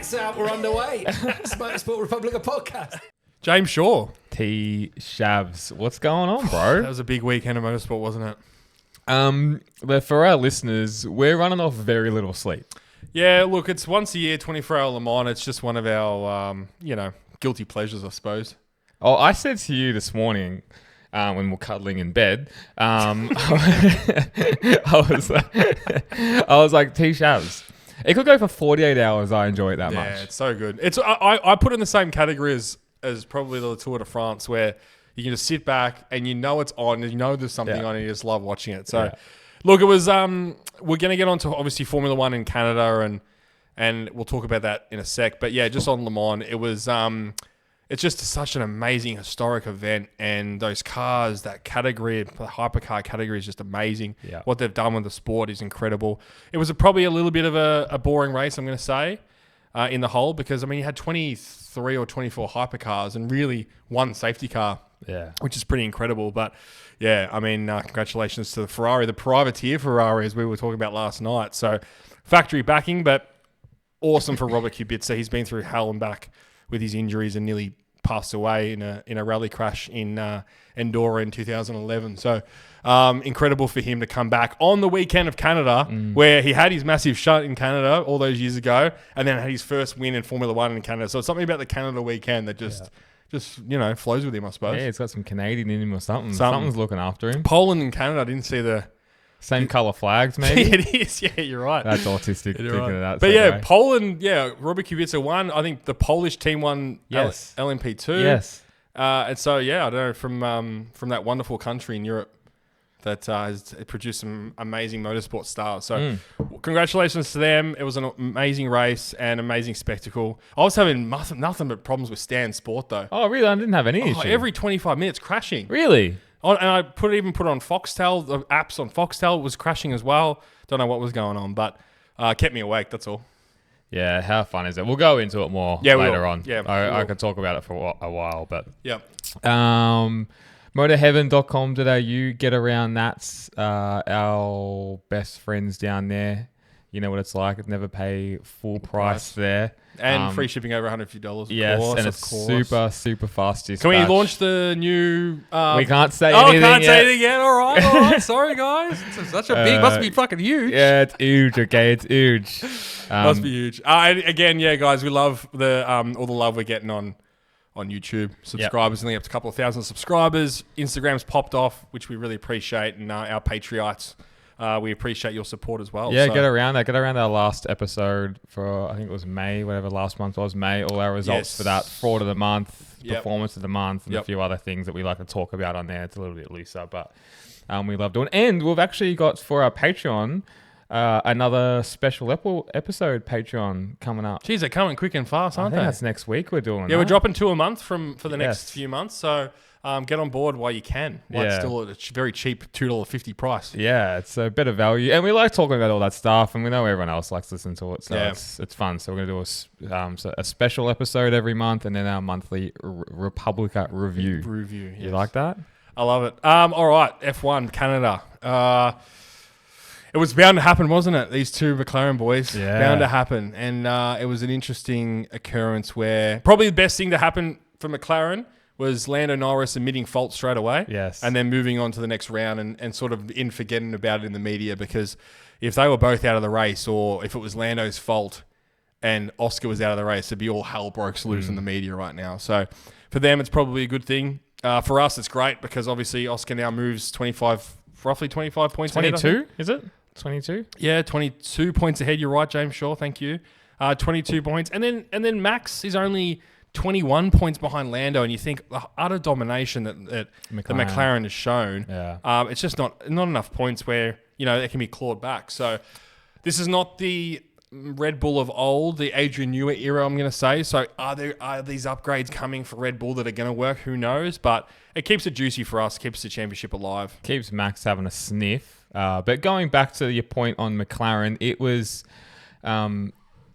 Lights out, we're underway. Motorsport Republica podcast. James Shaw. T Shavs. What's going on, bro? That was a big weekend of motorsport, wasn't it? But for our listeners, we're running off very little sleep. Yeah, look, it's once a year, 24-hour Le Mans. It's just one of our, guilty pleasures, I suppose. Oh, I said to you this morning, when we're cuddling in bed, I was like, T Shavs. It could go for 48 hours. I enjoy it that much. Yeah, it's so good. I put it in the same category as probably the Tour de France, where you can just sit back and you know it's on, and you know there's something on, and you just love watching it. So, look, it was. We're going to get on to obviously Formula One in Canada, and we'll talk about that in a sec. But yeah, just on Le Mans, it was. It's just such an amazing historic event, and those cars, that category, the hypercar category, is just amazing. Yeah. What they've done with the sport is incredible. It was probably a little bit of a boring race, I'm going to say, in the whole, because you had 23 or 24 hypercars and really one safety car. Yeah. Which is pretty incredible. But yeah, congratulations to the Ferrari, the privateer Ferrari, as we were talking about last night. So factory backing, but awesome for Robert Kubica. He's been through hell and back with his injuries and nearly passed away in a rally crash in Andorra in 2011. So incredible for him to come back on the weekend of Canada, where he had his massive shunt in Canada all those years ago, and then had his first win in Formula One in Canada. So it's something about the Canada weekend that just flows with him, I suppose. Yeah, it's got some Canadian in him or something. Something's looking after him. Poland and Canada, I didn't see the same colour flags, maybe. It is, yeah, you're right. That's autistic thinking of that. But yeah, Poland, Robert Kubica won. I think the Polish team won LMP2. Yes. And so, I don't know, from that wonderful country in Europe that has produced some amazing motorsport stars. So congratulations to them. It was an amazing race and amazing spectacle. I was having nothing but problems with Stan Sport, though. Oh, really? I didn't have any issue. Every 25 minutes crashing. Really? And I put it on Foxtel. The apps on Foxtel was crashing as well. Don't know what was going on, but kept me awake. That's all. Yeah, how fun is it? We'll go into it more later on. Yeah, I could talk about it for a while, but motorheaven.com.au. get around. That's our best friends down there. You know what it's like. Never pay full price there. And free shipping over $150. Yes, and it's super, super fast dispatch. Can we launch the new... we can't say anything can't yet. say it again. All right. Sorry, guys. It's such a big... must be fucking huge. Yeah, it's huge, okay? It's huge. Must be huge. And again, guys, we love the all the love we're getting on YouTube. Subscribers, only up to a couple of thousand subscribers. Instagram's popped off, which we really appreciate. And our Patriots... we appreciate your support as well. Yeah, get around that. Get around our last episode for, I think it was May, whatever last month was, May. All our results for that. Fraud of the month, performance of the month, and a few other things that we like to talk about on there. It's a little bit looser, but we love doing it. And we've actually got for our Patreon another special episode Patreon coming up. Jeez, they're coming quick and fast, aren't they? That's next week we're doing we're dropping 2 a month for the next few months. So... get on board while you can. It's still at a very cheap $2.50 price. Yeah, it's a bit of value. And we like talking about all that stuff, and we know everyone else likes listening to it, so it's fun. So we're going to do a special episode every month, and then our monthly Republica review. Yes. You like that? I love it. All right, F1, Canada. It was bound to happen, wasn't it? These two McLaren boys. Yeah. Bound to happen. And it was an interesting occurrence where probably the best thing to happen for McLaren was Lando Norris admitting fault straight away. Yes. And then moving on to the next round and sort of forgetting about it in the media, because if they were both out of the race, or if it was Lando's fault and Oscar was out of the race, it'd be all hell broke loose in the media right now. So for them, it's probably a good thing. For us, it's great because obviously Oscar now moves roughly 25 points 22, ahead. is it? 22? Yeah, 22 points ahead. You're right, James Shaw. Thank you. 22 points. And then Max is only 21 points behind Lando, and you think the utter domination that the McLaren has shown. Yeah. It's just not enough points where it can be clawed back. So this is not the Red Bull of old, the Adrian Newey era, I'm going to say. So are these upgrades coming for Red Bull that are going to work? Who knows? But it keeps it juicy for us, keeps the championship alive. Keeps Max having a sniff. But going back to your point on McLaren, it was...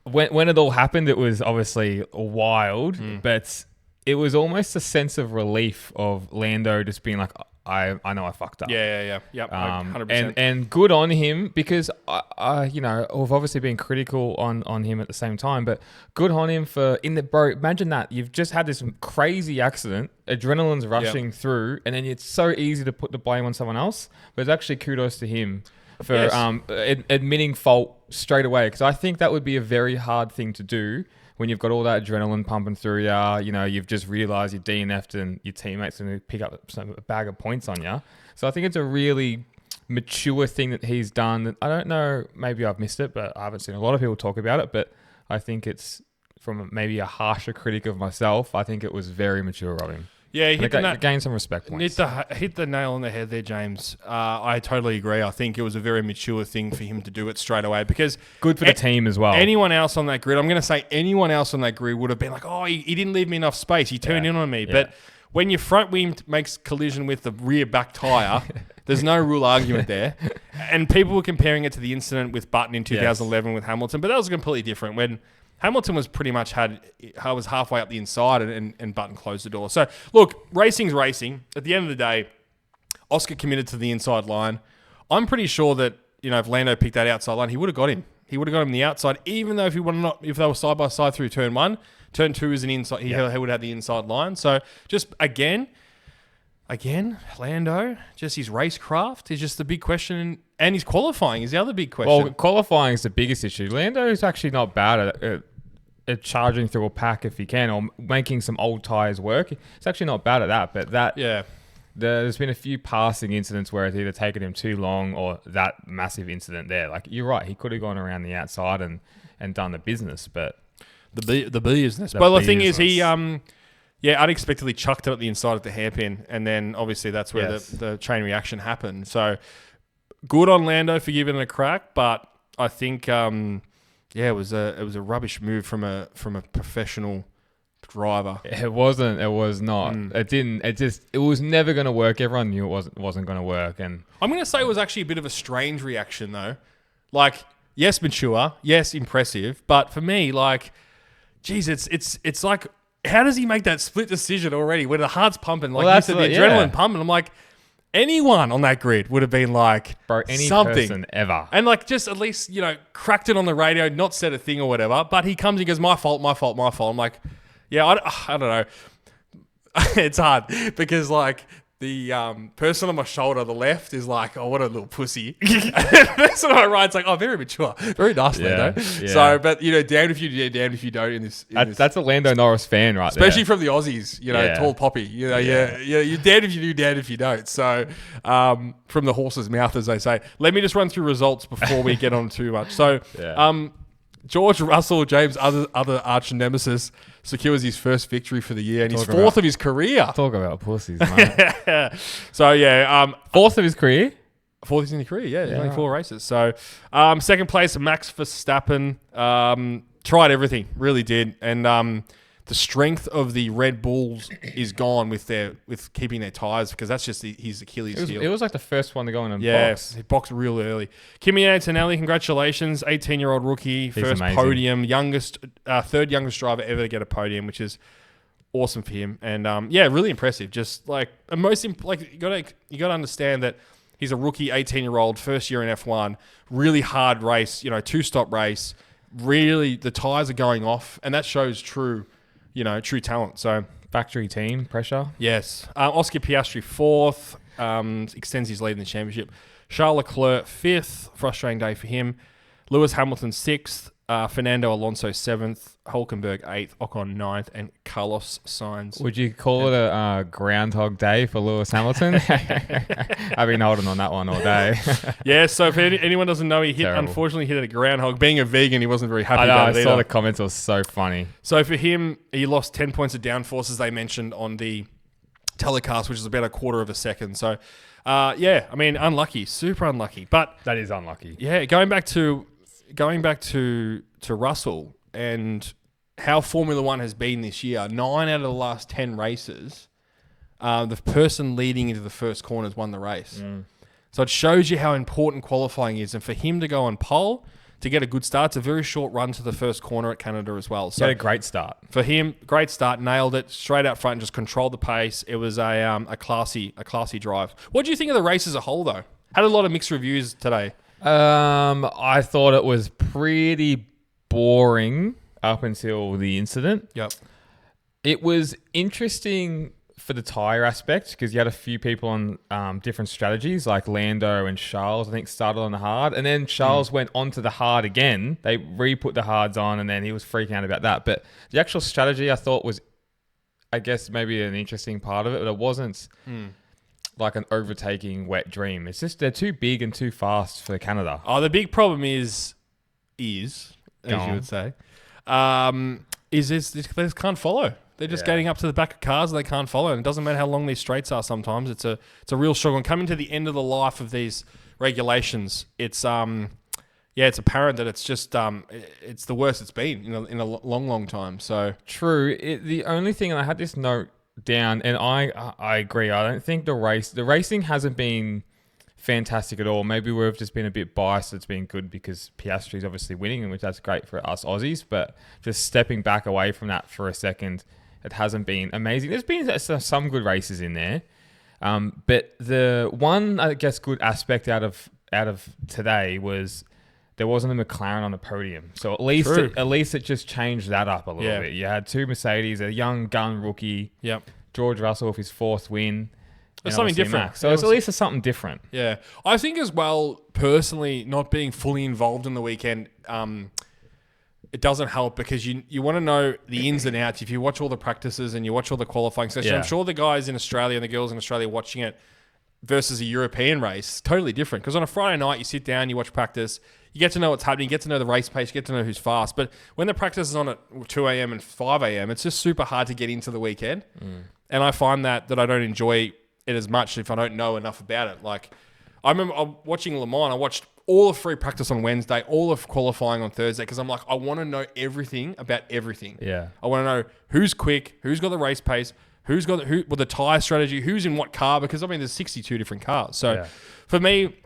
When it all happened, it was obviously wild, but it was almost a sense of relief of Lando just being like, I know I fucked up. Yeah. 100%. And good on him, because I we've obviously been critical on him at the same time, but good on him for bro. Imagine that you've just had this crazy accident, adrenaline's rushing through, and then it's so easy to put the blame on someone else. But it's actually kudos to him for admitting fault straight away, because I think that would be a very hard thing to do when you've got all that adrenaline pumping through you. You know, you've just realised you DNF'd and your teammates are going to pick up a bag of points on you. So I think it's a really mature thing that he's done. I don't know, maybe I've missed it, but I haven't seen a lot of people talk about it. But I think it's, from maybe a harsher critic of myself, I think it was very mature of him. Yeah, he gained some respect points. Hit the nail on the head there, James. I totally agree. I think it was a very mature thing for him to do it straight away, because good for the team as well. Anyone else on that grid, I'm going to say anyone else on that grid would have been like, oh, he didn't leave me enough space. He turned in on me. Yeah. But when your front wing makes collision with the rear back tyre, there's no real argument there. And people were comparing it to the incident with Button in 2011 with Hamilton, but that was completely different. When Hamilton was pretty much was halfway up the inside and Button closed the door. So, look, racing's racing. At the end of the day, Oscar committed to the inside line. I'm pretty sure that, if Lando picked that outside line, he would have got him. He would have got him the outside, even though if they were side by side through turn 1, turn 2 is an inside. He would have had the inside line. So, just again, Lando, just his racecraft is just the big question, and his qualifying is the other big question. Well, qualifying is the biggest issue. Lando is actually not bad at charging through a pack if he can, or making some old tyres work. It's actually not bad at that, but there's been a few passing incidents where it's either taken him too long or that massive incident there. Like, you're right, he could have gone around the outside and done the business, but the business. But the thing is, he unexpectedly chucked it at the inside of the hairpin, and then obviously that's where the chain reaction happened. So good on Lando for giving it a crack, but I think it was a rubbish move from a professional driver. It wasn't. It was not. It didn't. It was never going to work. Everyone knew it wasn't going to work, and I'm going to say it was actually a bit of a strange reaction though. Like, yes, mature, yes, impressive, but for me, like, geez, it's like, how does he make that split decision already when the heart's pumping? Like, you said, the adrenaline pumping. I'm like, anyone on that grid would have been like, bro, any something. Person ever. And like, just at least, cracked it on the radio, not said a thing or whatever. But he comes and goes, my fault. I'm like, yeah, I don't know. It's hard because like, the person on my shoulder, the left, is like, oh, what a little pussy. And the person on my right's like, oh, very mature. Very nice, Lando. Yeah. So, but, damned if you do, damned if you don't in this. That's a Lando Norris fan right especially there. from the Aussies, tall poppy. You're damned if you do, damned if you don't. So, from the horse's mouth, as they say. Let me just run through results before we get on too much. So, George Russell, James' other arch nemesis, secures his first victory for the year and his fourth of his career. Talk about pussies, man. So, fourth of his career? Fourth in the career, yeah. Only 4 races. So, second place, Max Verstappen. Tried everything, really did. And the strength of the Red Bulls is gone with keeping their tyres, because that's just his Achilles heel. It was like the first one to go in a box. He boxed real early. Kimi Antonelli, congratulations. 18-year-old rookie, first amazing. Podium, third youngest driver ever to get a podium, which is awesome for him. And really impressive. Just like, you gotta understand that he's a rookie, 18-year-old, first year in F1, really hard race, 2-stop race. Really, the tyres are going off, and that shows true talent. So, factory team pressure. Yes. Oscar Piastri 4th, extends his lead in the championship. Charles Leclerc 5th, frustrating day for him. Lewis Hamilton 6th, Fernando Alonso 7th, Hülkenberg 8th, Ocon 9th, and Carlos Sainz. Would you call it a Groundhog Day for Lewis Hamilton? I've been holding on that one all day. Yeah, so if anyone doesn't know, unfortunately hit a groundhog. Being a vegan, he wasn't very happy about it. I saw the comments, it was so funny. So for him, he lost 10 points of downforce, as they mentioned on the telecast, which is about a quarter of a second. So, unlucky, super unlucky. But that is unlucky. Yeah, going back to Russell and how Formula One has been this year, 9 out of the last 10 races, the person leading into the first corner has won the race. So it shows you how important qualifying is. And for him to go on pole, to get a good start. It's a very short run to the first corner at Canada as well. So he had a great start. For him, great start, nailed it straight out front, just controlled the pace. It was a classy drive. What do you think of the race as a whole, though? Had a lot of mixed reviews today. I thought it was pretty boring up until the incident. Yep. It was interesting for the tyre aspect because you had a few people on different strategies, like Lando and Charles, I think, started on the hard. And then Charles went onto the hard again. They re-put the hards on, and then he was freaking out about that. But the actual strategy, I thought, was, I guess, maybe an interesting part of it, but it wasn't like an overtaking wet dream. It's just they're too big and too fast for Canada. Oh, the big problem is as you would say, is they just can't follow. They're just getting up to the back of cars and they can't follow. And it doesn't matter how long these straights are sometimes. It's a real struggle. And coming to the end of the life of these regulations, it's it's apparent that it's just it's the worst it's been in a long time. So true. The only thing, and I had this note down, and I agree. I don't think the racing hasn't been fantastic at all. Maybe we've just been a bit biased. It's been good because Piastri's obviously winning, and which that's great for us Aussies. But just stepping back away from that for a second, it hasn't been amazing. There's been some good races in there, but the one, I guess, good aspect out of today was there wasn't a McLaren on the podium. So at least it just changed that up a little bit. You had two Mercedes, a young gun rookie, George Russell with his fourth win. It's something different. Max. So it's at least something different. Yeah. I think as well, personally, not being fully involved in the weekend, it doesn't help because you want to know the ins and outs. If you watch all the practices and you watch all the qualifying sessions, I'm sure the guys in Australia and the girls in Australia watching it versus a European race, totally different. Because on a Friday night, you sit down, you watch practice, you get to know what's happening, you get to know the race pace, you get to know who's fast. But when the practice is on at 2 a.m. and 5 a.m., it's just super hard to get into the weekend. And I find that I don't enjoy it as much if I don't know enough about it. Like, I remember watching Le Mans, I watched all of free practice on Wednesday, all of qualifying on Thursday, because I'm like, I want to know everything about everything. Yeah. I want to know who's quick, who's got the race pace, who's got the tyre strategy, who's in what car, because I mean, there's 62 different cars. So for me,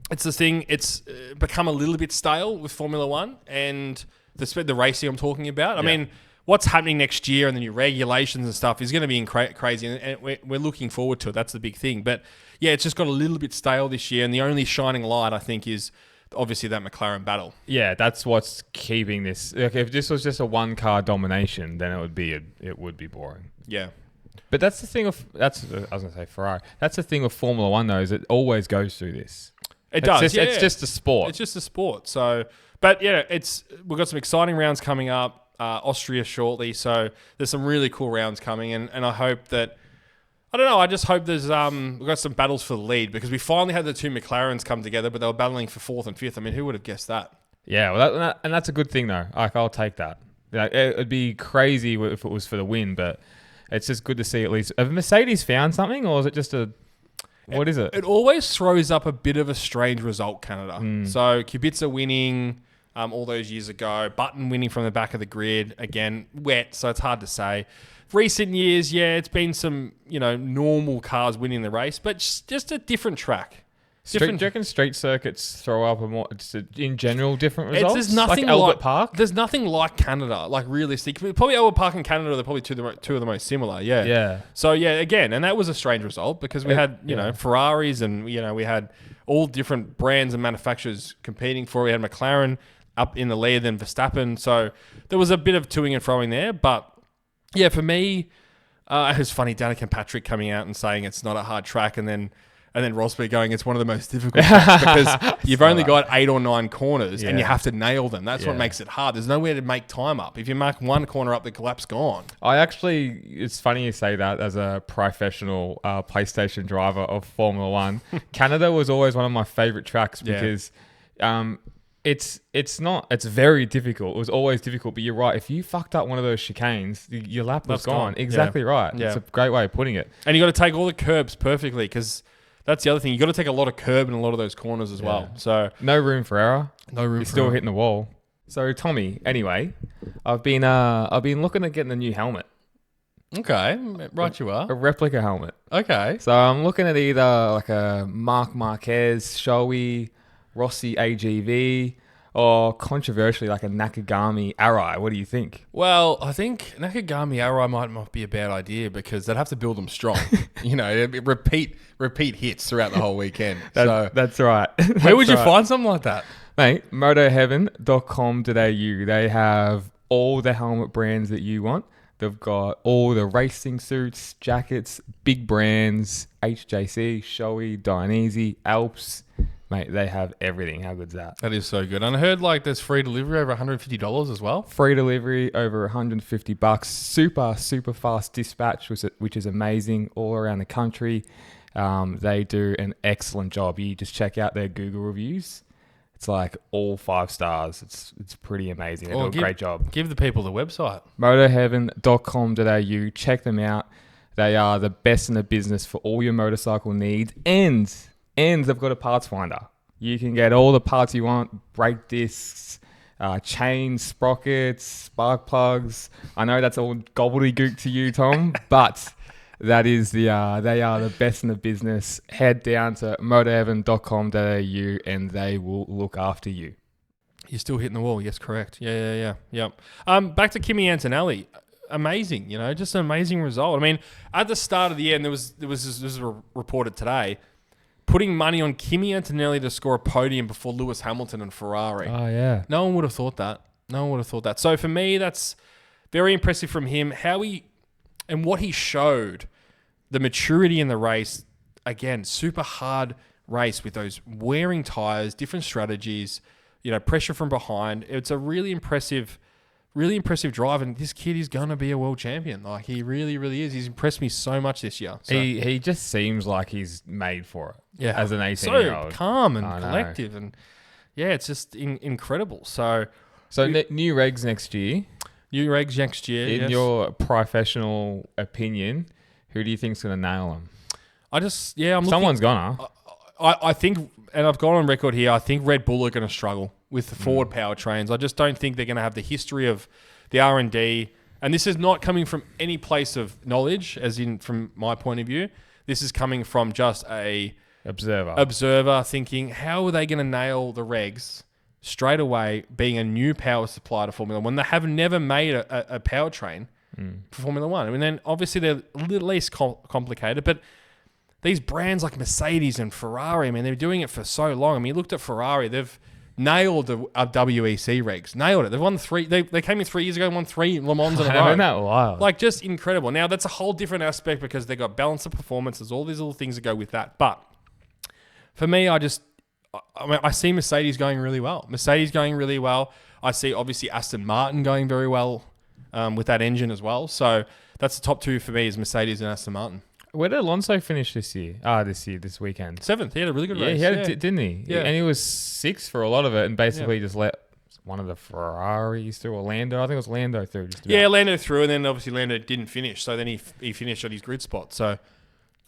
it's the thing, it's become a little bit stale with Formula One and the racing I'm talking about. I mean, what's happening next year and the new regulations and stuff is going to be crazy, and we're looking forward to it. That's the big thing. But yeah, it's just got a little bit stale this year, and the only shining light, I think, is obviously that McLaren battle. Yeah, that's what's keeping this. Like, if this was just a one-car domination, then it would be boring. Yeah. But that's the thing I was going to say Ferrari. That's the thing with Formula One, though, is it always goes through this. It does. It's just a sport. It's just a sport. So, but yeah, we've got some exciting rounds coming up. Austria shortly, so there's some really cool rounds coming, and I hope that, I don't know, I just hope there's we've got some battles for the lead, because we finally had the two McLarens come together, but they were battling for 4th and 5th. I mean, who would have guessed that? Yeah, well, and that's a good thing though. Like, I'll take that. Like, it'd be crazy if it was for the win, but it's just good to see at least. Have Mercedes found something, or is it just what is it? It always throws up a bit of a strange result, Canada. So Kubica winning all those years ago, Button winning from the back of the grid, again, wet, so it's hard to say. Recent years, it's been some, normal cars winning the race, but just a different track. Do you reckon street circuits throw up in general different results? There's nothing like Albert Park? There's nothing like Canada, like realistic. Probably Albert Park and Canada are probably two of the most similar, yeah. So, again, and that was a strange result because we had, Ferraris and, we had all different brands and manufacturers competing for it. We had McLaren up in the lead, then Verstappen. So there was a bit of toing and froing there. But yeah, for me, it was funny, Danica Patrick coming out and saying it's not a hard track, and then Rosberg going, it's one of the most difficult tracks because you've only got 8 or 9 corners and you have to nail them. That's what makes it hard. There's nowhere to make time up. If you mark one corner up, the lap's gone. It's funny you say that as a professional PlayStation driver of Formula One. Canada was always one of my favorite tracks because it's very difficult. It was always difficult, but you're right. If you fucked up one of those chicanes, your lap was gone. Exactly right. Yeah. It's a great way of putting it. And you got to take all the curbs perfectly, because that's the other thing. You got to take a lot of curb in a lot of those corners as well. So no room for error. You're still hitting the wall. So Tommy, anyway, I've been looking at getting a new helmet. Okay, right you are. A replica helmet. Okay. So I'm looking at either like a Marc Marquez Shoei Rossi AGV. or controversially like a Nakagami Arai? What do you think? Well, I think Nakagami Arai might be a bad idea because they'd have to build them strong. Repeat hits throughout the whole weekend. That's right. Where would you find something like that? Mate, motoheaven.com.au. They have all the helmet brands that you want. They've got all the racing suits, jackets, big brands, HJC, Shoei, Dainese, Alps. Mate, they have everything. How good's that? That is so good. And I heard there's free delivery over $150 as well. Free delivery over $150. Super fast dispatch, which is amazing all around the country. They do an excellent job. You just check out their Google reviews. It's all 5 stars. It's pretty amazing. They do a great job. Give the people the website. motoheaven.com.au. Check them out. They are the best in the business for all your motorcycle needs. And they've got a parts finder. You can get all the parts you want. Brake discs, chains, sprockets, spark plugs. I know that's all gobbledygook to you, Tom, but... they are the best in the business. Head down to motoheaven.com.au and they will look after you. You're still hitting the wall. Yes, correct. Yeah. Back to Kimi Antonelli. Amazing, just an amazing result. I mean, at the start of the end, there was reported today, putting money on Kimi Antonelli to score a podium before Lewis Hamilton and Ferrari. Oh, yeah. No one would have thought that. So for me, that's very impressive from him. And what he showed, the maturity in the race, again, super hard race with those wearing tires, different strategies, pressure from behind. It's a really impressive drive, and this kid is going to be a world champion. He really, really is. He's impressed me so much this year. So, he just seems like he's made for it. Yeah, as an 18-year-old. So calm and collective, and it's just incredible. So new regs next year. New regs next year. In your professional opinion, who do you think's going to nail them? I'm looking. Someone's gonna. I think, and I've gone on record here, I think Red Bull are going to struggle with the forward powertrains. I just don't think they're going to have the history of the R&D. And this is not coming from any place of knowledge, as in from my point of view. This is coming from just a observer thinking, how are they going to nail the regs straight away, being a new power supply to Formula 1 when they have never made a powertrain for Formula 1. I mean, then obviously they're a little least complicated, but these brands like Mercedes and Ferrari, I mean, they're doing it for so long. I mean, you looked at Ferrari, they've nailed the WEC regs. Nailed it. They've won 3. They came in 3 years ago and won 3 Le Mans in a row. Isn't that wild? Just incredible. Now, that's a whole different aspect because they got balance of performance. There's all these little things that go with that. But for me, I see Mercedes going really well. I see, obviously, Aston Martin going very well with that engine as well. So that's the top 2 for me is Mercedes and Aston Martin. Where did Alonso finish this weekend? 7th. He had a really good race. Yeah, he had it, didn't he? Yeah. And he was 6th for a lot of it and basically just let one of the Ferraris through, or Lando. I think it was Lando through. Lando through, and then obviously Lando didn't finish. So then he finished on his grid spot. So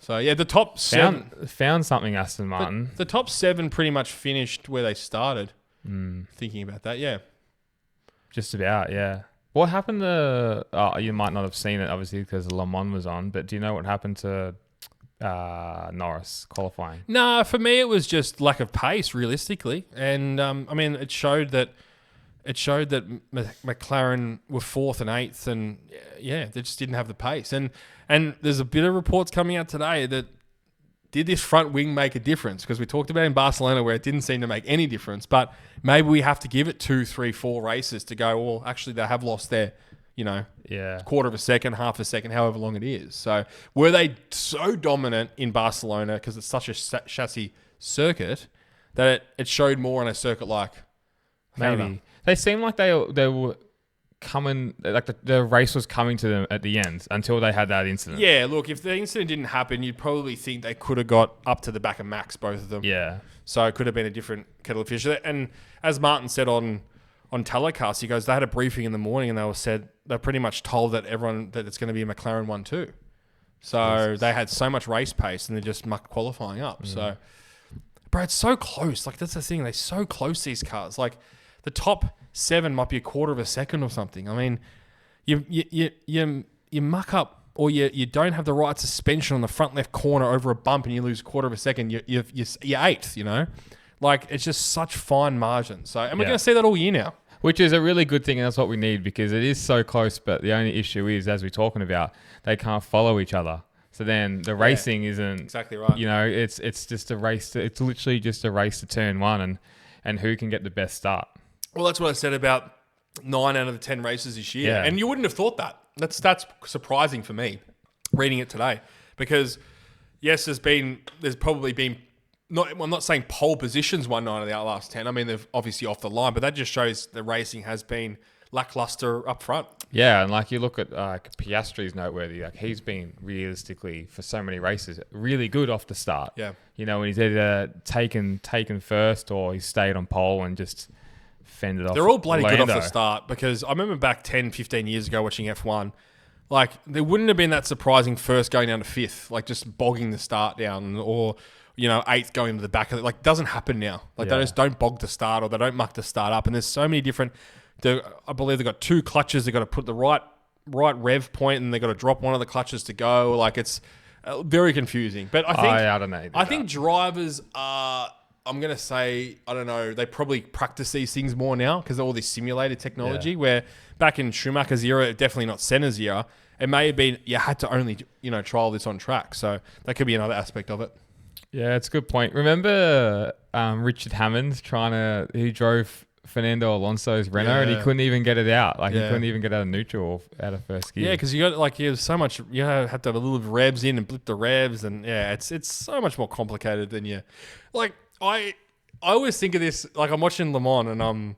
the top 7... Found something, Aston Martin. The top 7 pretty much finished where they started. Thinking about that, yeah. Just about, yeah. What happened to... you might not have seen it, obviously, because Le Mans was on, but do you know what happened to Norris qualifying? No, for me, it was just lack of pace, realistically. And, it showed that McLaren were 4th and 8th, and, they just didn't have the pace. And there's a bit of reports coming out today that did this front wing make a difference? Because we talked about in Barcelona where it didn't seem to make any difference, but maybe we have to give it 2, 3, 4 races to go, well, actually they have lost their, quarter of a second, half a second, however long it is. So were they so dominant in Barcelona because it's such a chassis circuit that it showed more on a circuit like... Maybe. They seemed like they were coming, like the race was coming to them at the end until they had that incident. Yeah, look, if the incident didn't happen, you'd probably think they could have got up to the back of Max, both of them. Yeah. So it could have been a different kettle of fish. And as Martin said on telecast, he goes, they had a briefing in the morning and they pretty much told that everyone that it's going to be a McLaren 1-2. So they had so much race pace and they just mucked qualifying up. So, bro, it's so close. That's the thing. They're so close, these cars. The top 7 might be a quarter of a second or something. I mean, you muck up or you don't have the right suspension on the front left corner over a bump and you lose a quarter of a second. You're 8th, Like, it's just such fine margins. So, and we're going to see that all year now. Which is a really good thing, and that's what we need because it is so close. But the only issue is, as we're talking about, they can't follow each other. So then the racing isn't exactly right. You know, it's just a race. It's literally just a race to turn one, and who can get the best start. Well, that's what I said about 9 out of the 10 races this year, Yeah. and you wouldn't have thought that. That's surprising for me, reading it today, because yes, there's probably been. I'm not saying pole positions won 9 of the last 10. I mean, they're obviously off the line, but that just shows the racing has been lackluster up front. Yeah, and like you look at Piastri's noteworthy. Like he's been realistically for so many races really good off the start. Yeah, you know, when he's either taken first or he's stayed on pole and just fended off. They're all bloody good off the start because I remember back 10, 15 years ago watching F1. Like there wouldn't have been that surprising first going down to 5th, like just bogging the start down or. 8th going to the back of it. Like, it doesn't happen now. Like, they just don't bog the start or they don't muck the start up. And there's so many different... I believe they've got 2 clutches. They've got to put the right rev point and they've got to drop one of the clutches to go. Like, it's very confusing. But I think... I don't know. I think drivers are... I'm going to say, I don't know, they probably practice these things more now because of all this simulated technology where back in Schumacher's era, definitely not Senna's era, it may have been you had to only, trial this on track. So that could be another aspect of it. Yeah, it's a good point. Remember Richard Hammond he drove Fernando Alonso's Renault and he couldn't even get it out. Like he couldn't even get out of neutral or out of first gear. Yeah, because you got you have so much. You have to have a little revs in and blip the revs, and it's so much more complicated than you. Like I always think of this. Like I'm watching Le Mans and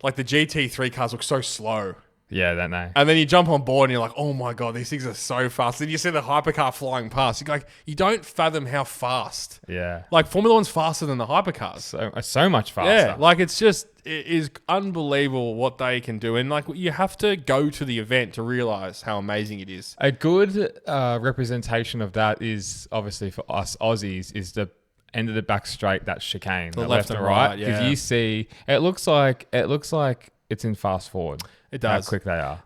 like the GT3 cars look so slow. Yeah, that know. And then you jump on board and you're like, oh my God, these things are so fast. Then you see the hypercar flying past. You're like, you don't fathom how fast. Yeah. Like Formula One's faster than the hypercars. So much faster. Yeah, like it is unbelievable what they can do. And like you have to go to the event to realize how amazing it is. A good representation of that is obviously for us Aussies is the end of the back straight, that chicane. The left and right. Because you see, it looks like it's in fast forward. It does. How quick they are.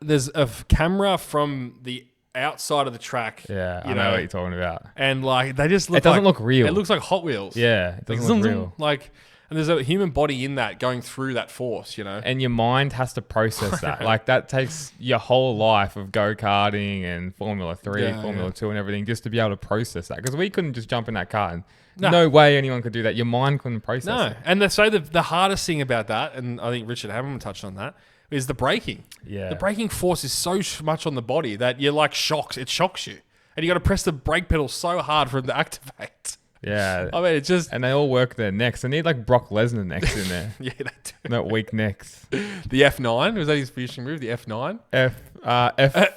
There's a camera from the outside of the track. Yeah, I know what you're talking about. And like they just look. It doesn't look real. It looks like Hot Wheels. Yeah, it doesn't look real. Like, and there's a human body in that going through that force. And your mind has to process that. Like that takes your whole life of go-karting and Formula 3, Formula 2, and everything just to be able to process that. Because we couldn't just jump in that car and. No way anyone could do that. Your mind couldn't process it. And the hardest thing about that, and I think Richard Hammond touched on that, is the braking. Yeah. The braking force is so much on the body that you're like shocked. It shocks you. And you got to press the brake pedal so hard for it to activate. Yeah. I mean, it's just... And they all work their necks. They need like Brock Lesnar necks in there. Yeah, they do. Not weak necks. The F9? Was that his finishing move? The F9? F5. F5.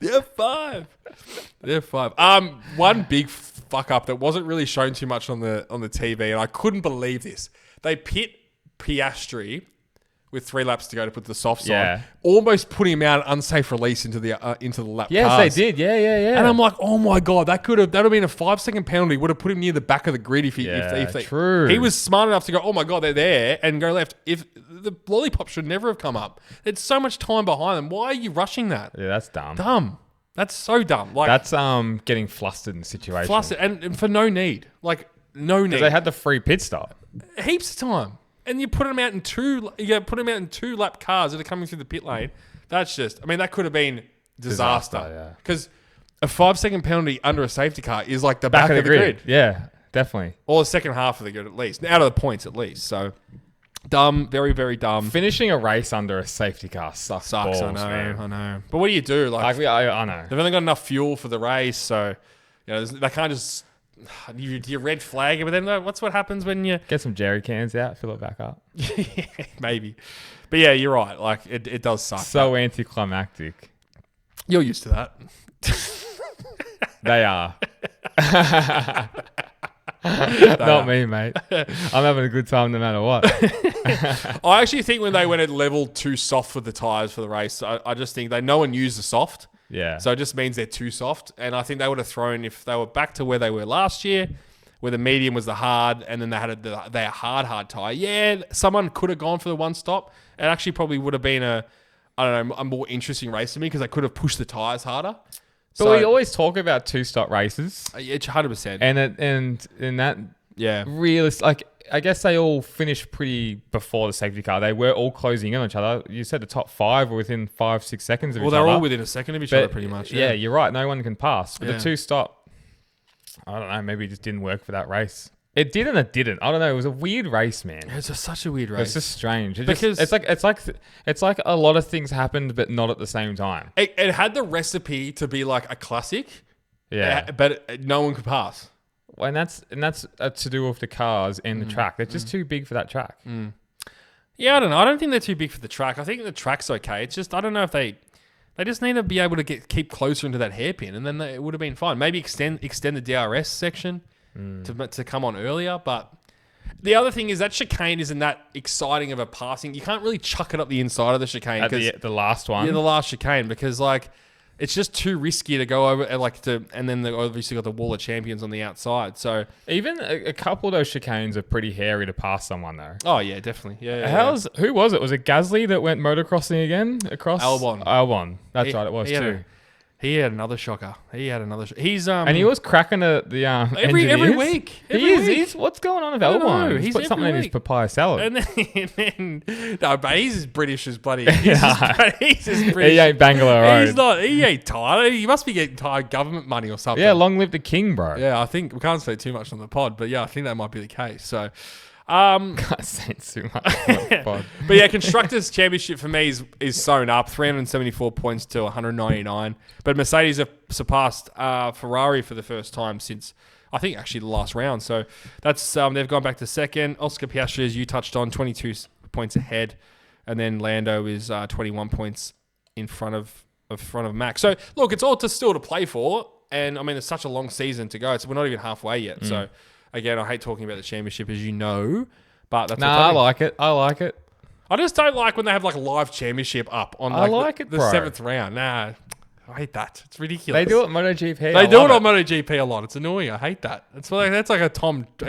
The F5. The F5. One big fuck up that wasn't really shown too much on the TV, and I couldn't believe this. They pit Piastri with 3 laps to go to put the softs on, almost putting him out an unsafe release into the lap yes, cars. They did. Yeah. And I'm like, oh my God, that would have been a 5-second penalty. Would have put him near the back of the grid if true. He was smart enough to go, oh my God, they're there, and go left. If the lollipop should never have come up. There's so much time behind them. Why are you rushing that? Yeah, that's dumb. Dumb. That's so dumb. Like that's getting flustered in the situation. Flustered and for no need. Like no need. Because they had the free pit stop. Heaps of time. And you put them out in 2 lap cars that are coming through the pit lane. That's just, I mean, that could have been disaster. Because a 5-second penalty under a safety car is like the back of the grid. Yeah, definitely. Or the second half of the grid at least. Out of the points at least. So dumb, very, very dumb. Finishing a race under a safety car sucks balls, I know. But what do you do? Like I know. They've only got enough fuel for the race, so they can't just... You red flag it, but then what happens when you... Get some jerry cans out, fill it back up. Yeah, maybe. But yeah, you're right. Like, it does suck. So anticlimactic. You're used to that. They are. Not me, mate. I'm having a good time no matter what. I actually think when they went at level too soft for the tyres for the race, I just think no one used the soft. Yeah. So it just means they're too soft. And I think they would have thrown, if they were back to where they were last year, where the medium was the hard, and then they had their hard tyre. Yeah, someone could have gone for the one stop. It actually probably would have been a more interesting race to me because they could have pushed the tyres harder. But we always talk about two-stop races. It's 100%. And in that realist, I guess they all finished pretty before the safety car. They were all closing in on each other. You said the top 5 were within 5-6 seconds of each other. Well, they're all within a second of each other pretty much. Yeah, you're right. No one can pass. But the two-stop, I don't know, maybe it just didn't work for that race. It did and it didn't. I don't know. It was a weird race, man. It's just such a weird race. It's just strange. It's like a lot of things happened, but not at the same time. It had the recipe to be like a classic. Yeah, but no one could pass. Well, and that's to do with the cars and the track. They're just too big for that track. Yeah, I don't know. I don't think they're too big for the track. I think the track's okay. It's just I don't know if they just need to be able to keep closer into that hairpin, and then it would have been fine. Maybe extend the DRS section to come on earlier. But the other thing is that chicane isn't that exciting of a passing. You can't really chuck it up the inside of the chicane. At the last one, the last chicane, because it's just too risky to go over and then they obviously got the wall of champions on the outside. So even a couple of those chicanes are pretty hairy to pass someone though. Oh yeah, definitely. Yeah. Who was it? Was it Gasly that went motocrossing again across Albon? That's right, it was too. He had another shocker. He's and he was cracking the every week. He's what's going on with Albon? He's put something in his papaya salad. And then no, but he's as British as bloody. He's as British. He ain't Bangalore Road. He's not. He ain't tired. He must be getting tired government money or something. Yeah, long live the king, bro. Yeah, I think we can't say too much on the pod, but yeah, I think that might be the case. So. Can't say too much. But yeah, Constructors Championship for me is sewn up, 374 points to 199. But Mercedes have surpassed Ferrari for the first time since, I think, actually the last round. So that's they've gone back to second. Oscar Piastri, as you touched on, 22 points ahead, and then Lando is 21 points in front of Max. So look, it's all still to play for, and I mean, it's such a long season to go. So we're not even halfway yet. So. Again, I hate talking about the championship, as you know, but that's I like it. I just don't like when they have like a live championship up on the 7th round. Nah, I hate that. It's ridiculous. They do it on MotoGP. They do it on MotoGP a lot. It's annoying. I hate that. That's like a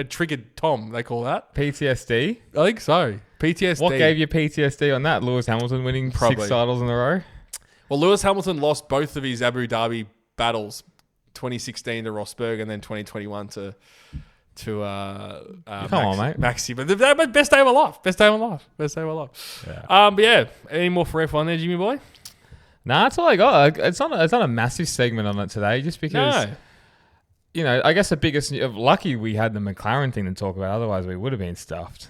triggered Tom. They call that PTSD. I think so. PTSD. What gave you PTSD on that? Lewis Hamilton winning 6 titles in a row. Well, Lewis Hamilton lost both of his Abu Dhabi battles, 2016 to Rosberg, and then 2021 to come on, mate. Maxi. But best day of my life. Best day of my life. Yeah. But yeah, any more for F1 there, Jimmy boy? Nah, that's all I got. It's not a massive segment on it today, just because, I guess the biggest... Lucky we had the McLaren thing to talk about, otherwise we would have been stuffed.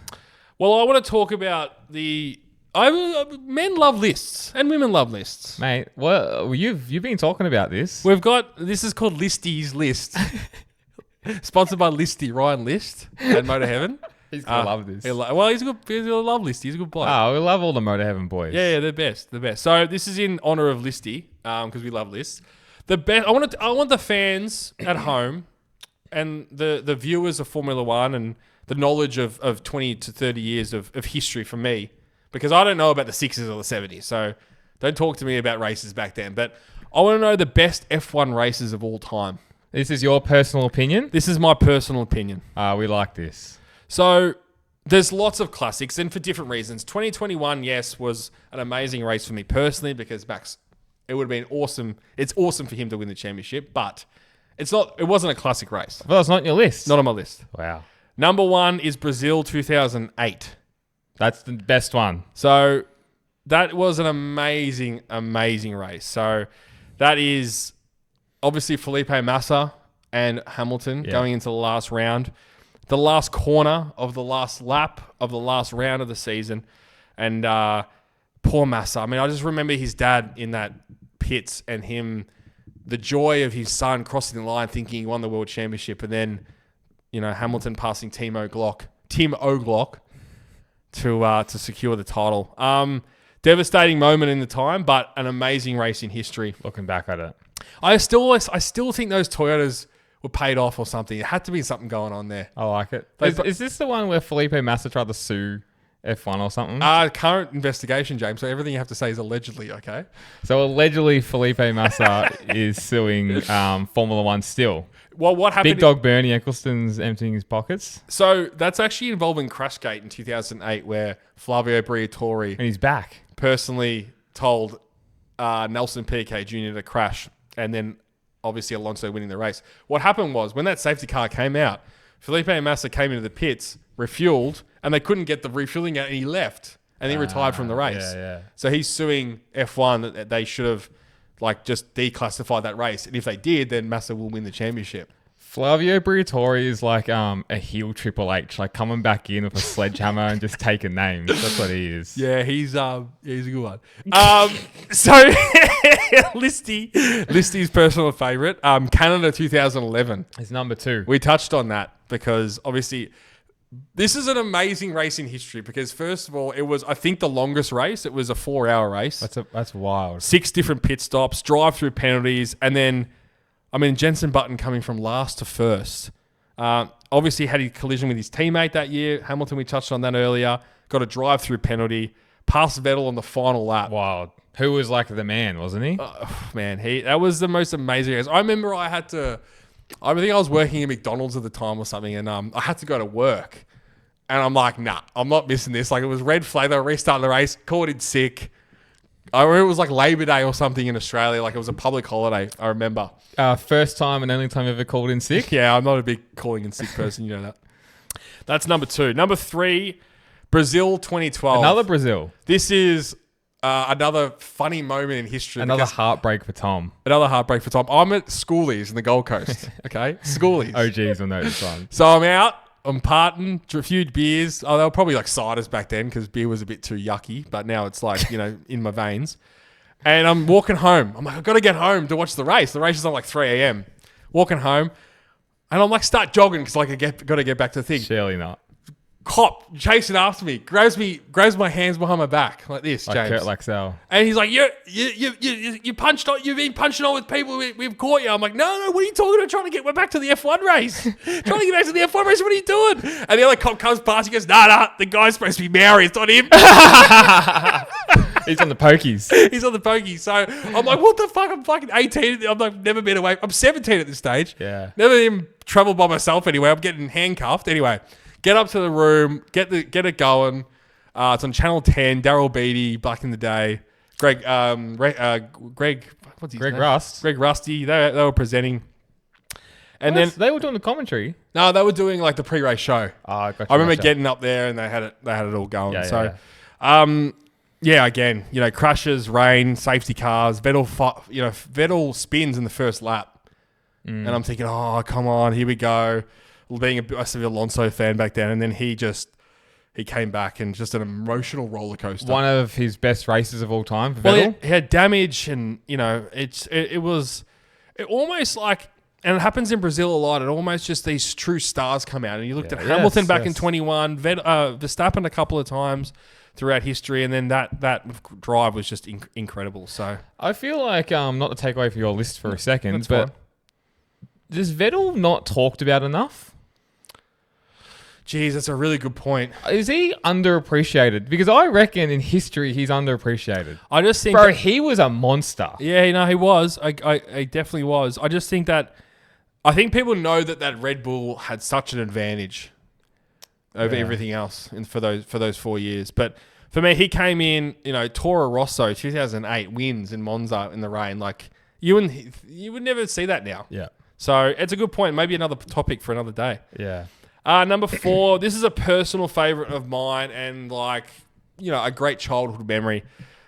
Well, I want to talk about men love lists and women love lists. Mate, well, you've been talking about this. This is called Listy's List. Sponsored by Listy, Ryan List at Motor Heaven. He's going to love this. He's going to love Listy. He's a good bloke. Oh, we love all the Motor Heaven boys. Yeah, they're best. So this is in honor of Listy, because we love lists. The best. I want the fans at home and the viewers of Formula One and the knowledge of 20 to 30 years of history from me, because I don't know about the 60s or the 70s. So don't talk to me about races back then. But I want to know the best F1 races of all time. This is your personal opinion? This is my personal opinion. We like this. So there's lots of classics, and for different reasons. 2021, yes, was an amazing race for me personally, because Max, it would have been awesome. It's awesome for him to win the championship, but it wasn't a classic race. Well, it's not on your list. Not on my list. Wow. Number 1 is Brazil 2008. That's the best one. So that was an amazing, amazing race. So that is... Obviously, Felipe Massa and Hamilton going into the last round. The last corner of the last lap of the last round of the season. And poor Massa. I mean, I just remember his dad in that pits and the joy of his son crossing the line thinking he won the world championship. And then, Hamilton passing Tim O'Glock to secure the title. Devastating moment in the time, but an amazing race in history. Looking back at it. I still think those Toyotas were paid off or something. There had to be something going on there. I like it. Is this the one where Felipe Massa tried to sue F1 or something? Current investigation, James. So everything you have to say is allegedly, okay? So allegedly Felipe Massa is suing Formula One still. Well, what happened? Big Dog Bernie Eccleston's emptying his pockets. So that's actually involving Crashgate in 2008, where Flavio Briatore... And he's back. ...personally told Nelson Piquet Jr. to crash. And then obviously Alonso winning the race. What happened was when that safety car came out, Felipe Massa came into the pits, refueled, and they couldn't get the refueling out, and he left, and he retired from the race. So he's suing F1 that they should have just declassified that race, and if they did, then Massa will win the championship. Flavio Briatore is like a heel Triple H, like coming back in with a sledgehammer and just taking names. That's what he is. Yeah, he's a good one. So Listy's personal favourite, Canada 2011. It's number 2. We touched on that because obviously this is an amazing race in history because first of all, it was, I think, the longest race. It was a 4-hour race. That's wild. 6 different pit stops, drive-through penalties, and then Jenson Button coming from last to first. Obviously had a collision with his teammate that year. Hamilton, we touched on that earlier. Got a drive-through penalty. Passed Vettel on the final lap. Wild. Who was like the man, wasn't he? Man, that was the most amazing race. I remember I think I was working at McDonald's at the time or something, and I had to go to work. And I'm like, nah, I'm not missing this. Like, it was red flag. They were restarting the race. Called in sick. I remember it was like Labor Day or something in Australia. Like, it was a public holiday, I remember. First time and only time ever called in sick? Yeah, I'm not a big calling in sick person. You know that. That's number 2. Number 3, Brazil 2012. Another Brazil. This is another funny moment in history. Another heartbreak for Tom. Another heartbreak for Tom. I'm at Schoolies in the Gold Coast. Okay? Schoolies. OGs will know this one. So I'm out. I'm partying, a few beers. Oh, they were probably like ciders back then because beer was a bit too yucky. But now it's like, in my veins. And I'm walking home. I'm like, I've got to get home to watch the race. The race is on like 3 a.m. Walking home. And I'm like, start jogging because I got to get back to the thing. Surely not. Cop chasing after me, grabs my hands behind my back like this, like James. Kurt Laxell. And he's like, you punched on. You've been punching on with people. We've caught you. I'm like, no. What are you talking about? Trying to get back to the F1 race. Trying to get back to the F1 race. What are you doing? And the other cop comes past. He goes, nah. The guy's supposed to be Maori. It's not him. He's on the pokies. He's on the pokies. So I'm like, what the fuck? I'm fucking 18. I'm like, never been away. I'm 17 at this stage. Yeah. Never even traveled by myself anyway. I'm getting handcuffed anyway. Get up to the room, get it going. It's on Channel 10. Daryl Beatty back in the day. Greg, what's his name? Rust. Greg Rusty. They were presenting, and then they were doing the commentary. No, they were doing like the pre-race show. Oh, gotcha, I remember getting up there and they had it all going. Again, crashes, rain, safety cars. Vettel spins in the first lap, and I'm thinking, oh come on, here we go. Being a massive Alonso fan back then, and then he came back and just an emotional roller coaster. One of his best races of all time for Vettel. He had damage, and it was almost like, and it happens in Brazil a lot. It almost just these true stars come out, and you looked at Hamilton back in 21, Verstappen a couple of times throughout history, and then that drive was just incredible. So I feel like not to take away from your list for a second, but fine. Does Vettel not talked about enough? Geez, that's a really good point. Is he underappreciated? Because I reckon in history he's underappreciated. I just think, he was a monster. Yeah, he was. I definitely was. I just think I think people know that Red Bull had such an advantage over everything else for those 4 years. But for me, he came in. Toro Rosso 2008 wins in Monza in the rain. Like you would never see that now. Yeah. So it's a good point. Maybe another topic for another day. Yeah. Number 4, this is a personal favourite of mine and a great childhood memory.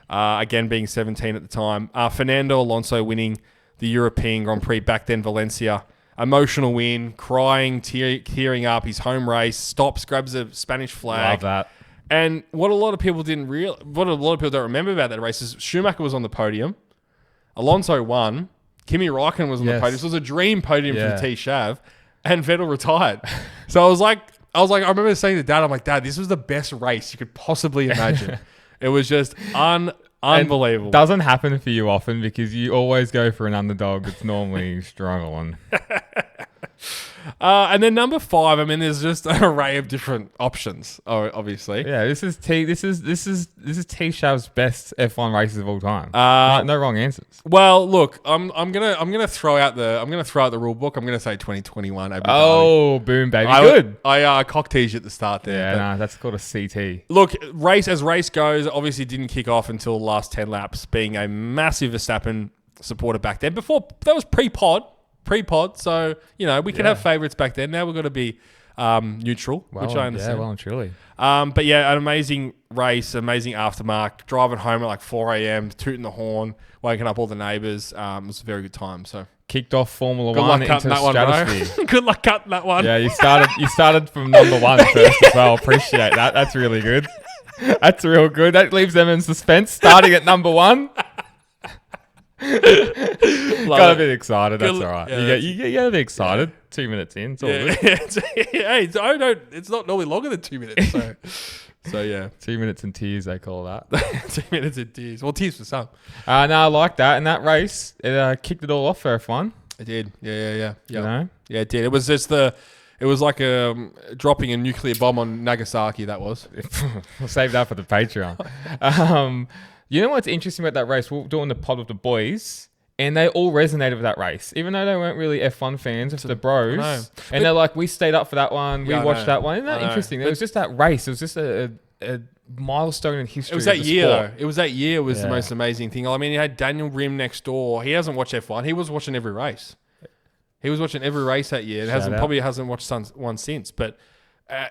Again, being 17 at the time. Fernando Alonso winning the European Grand Prix back then, Valencia. Emotional win, crying, tearing up, his home race, stops, grabs a Spanish flag. Love that. And what a lot of people don't remember about that race is Schumacher was on the podium. Alonso won. Kimi Räikkönen was on the podium. This was a dream podium for the T-Shav. And Vettel retired. So I was like, I remember saying to Dad, I'm like, Dad, this was the best race you could possibly imagine. It was just unbelievable. It doesn't happen for you often because you always go for an underdog that's normally struggling. And then number 5, there's just an array of different options, obviously. Yeah, this is T-Shav's best F1 races of all time. No wrong answers. Well, look, I'm gonna throw out the rule book. I'm gonna say 2021. Oh, boom, baby, good. I cock teased at the start there. Yeah, that's called a CT. Look, race goes, obviously didn't kick off until the last 10 laps. Being a massive Verstappen supporter back then, before that was pre-pod. pre-pod, so we could have favourites back then. Now we've got to be neutral, which I understand. Yeah, well and truly. But yeah, an amazing race, amazing aftermark. Driving home at like 4 a.m, tooting the horn, waking up all the neighbours. It was a very good time. So kicked off Formula One into the stratosphere. Good luck cutting that one. Yeah, you started from number 1 first as well. Appreciate that. That's really good. That's real good. That leaves them in suspense. Starting at number 1. Got a bit excited. That's all right. Yeah, you get a bit excited. 2 minutes in. It's all good. Hey, it's not normally longer than 2 minutes. So yeah. 2 minutes in tears, they call that. 2 minutes in tears. Well, tears for some. No, I like that. And that race, it kicked it all off for F1. It did. Yeah. You know? Yeah, it did. It was just it was like dropping a nuclear bomb on Nagasaki, that was. We'll save that for the Patreon. You know what's interesting about that race? We were doing the pod with the boys, and they all resonated with that race, even though they weren't really F1 fans of the bros. And they're like, we stayed up for that one. We watched that one. Isn't that interesting? It was just that race. It was just a milestone in history. It was that year, though. It was that year was the most amazing thing. I mean, you had Daniel Rim next door. He hasn't watched F1. He was watching every race. He was watching every race that year. And probably hasn't watched one since. But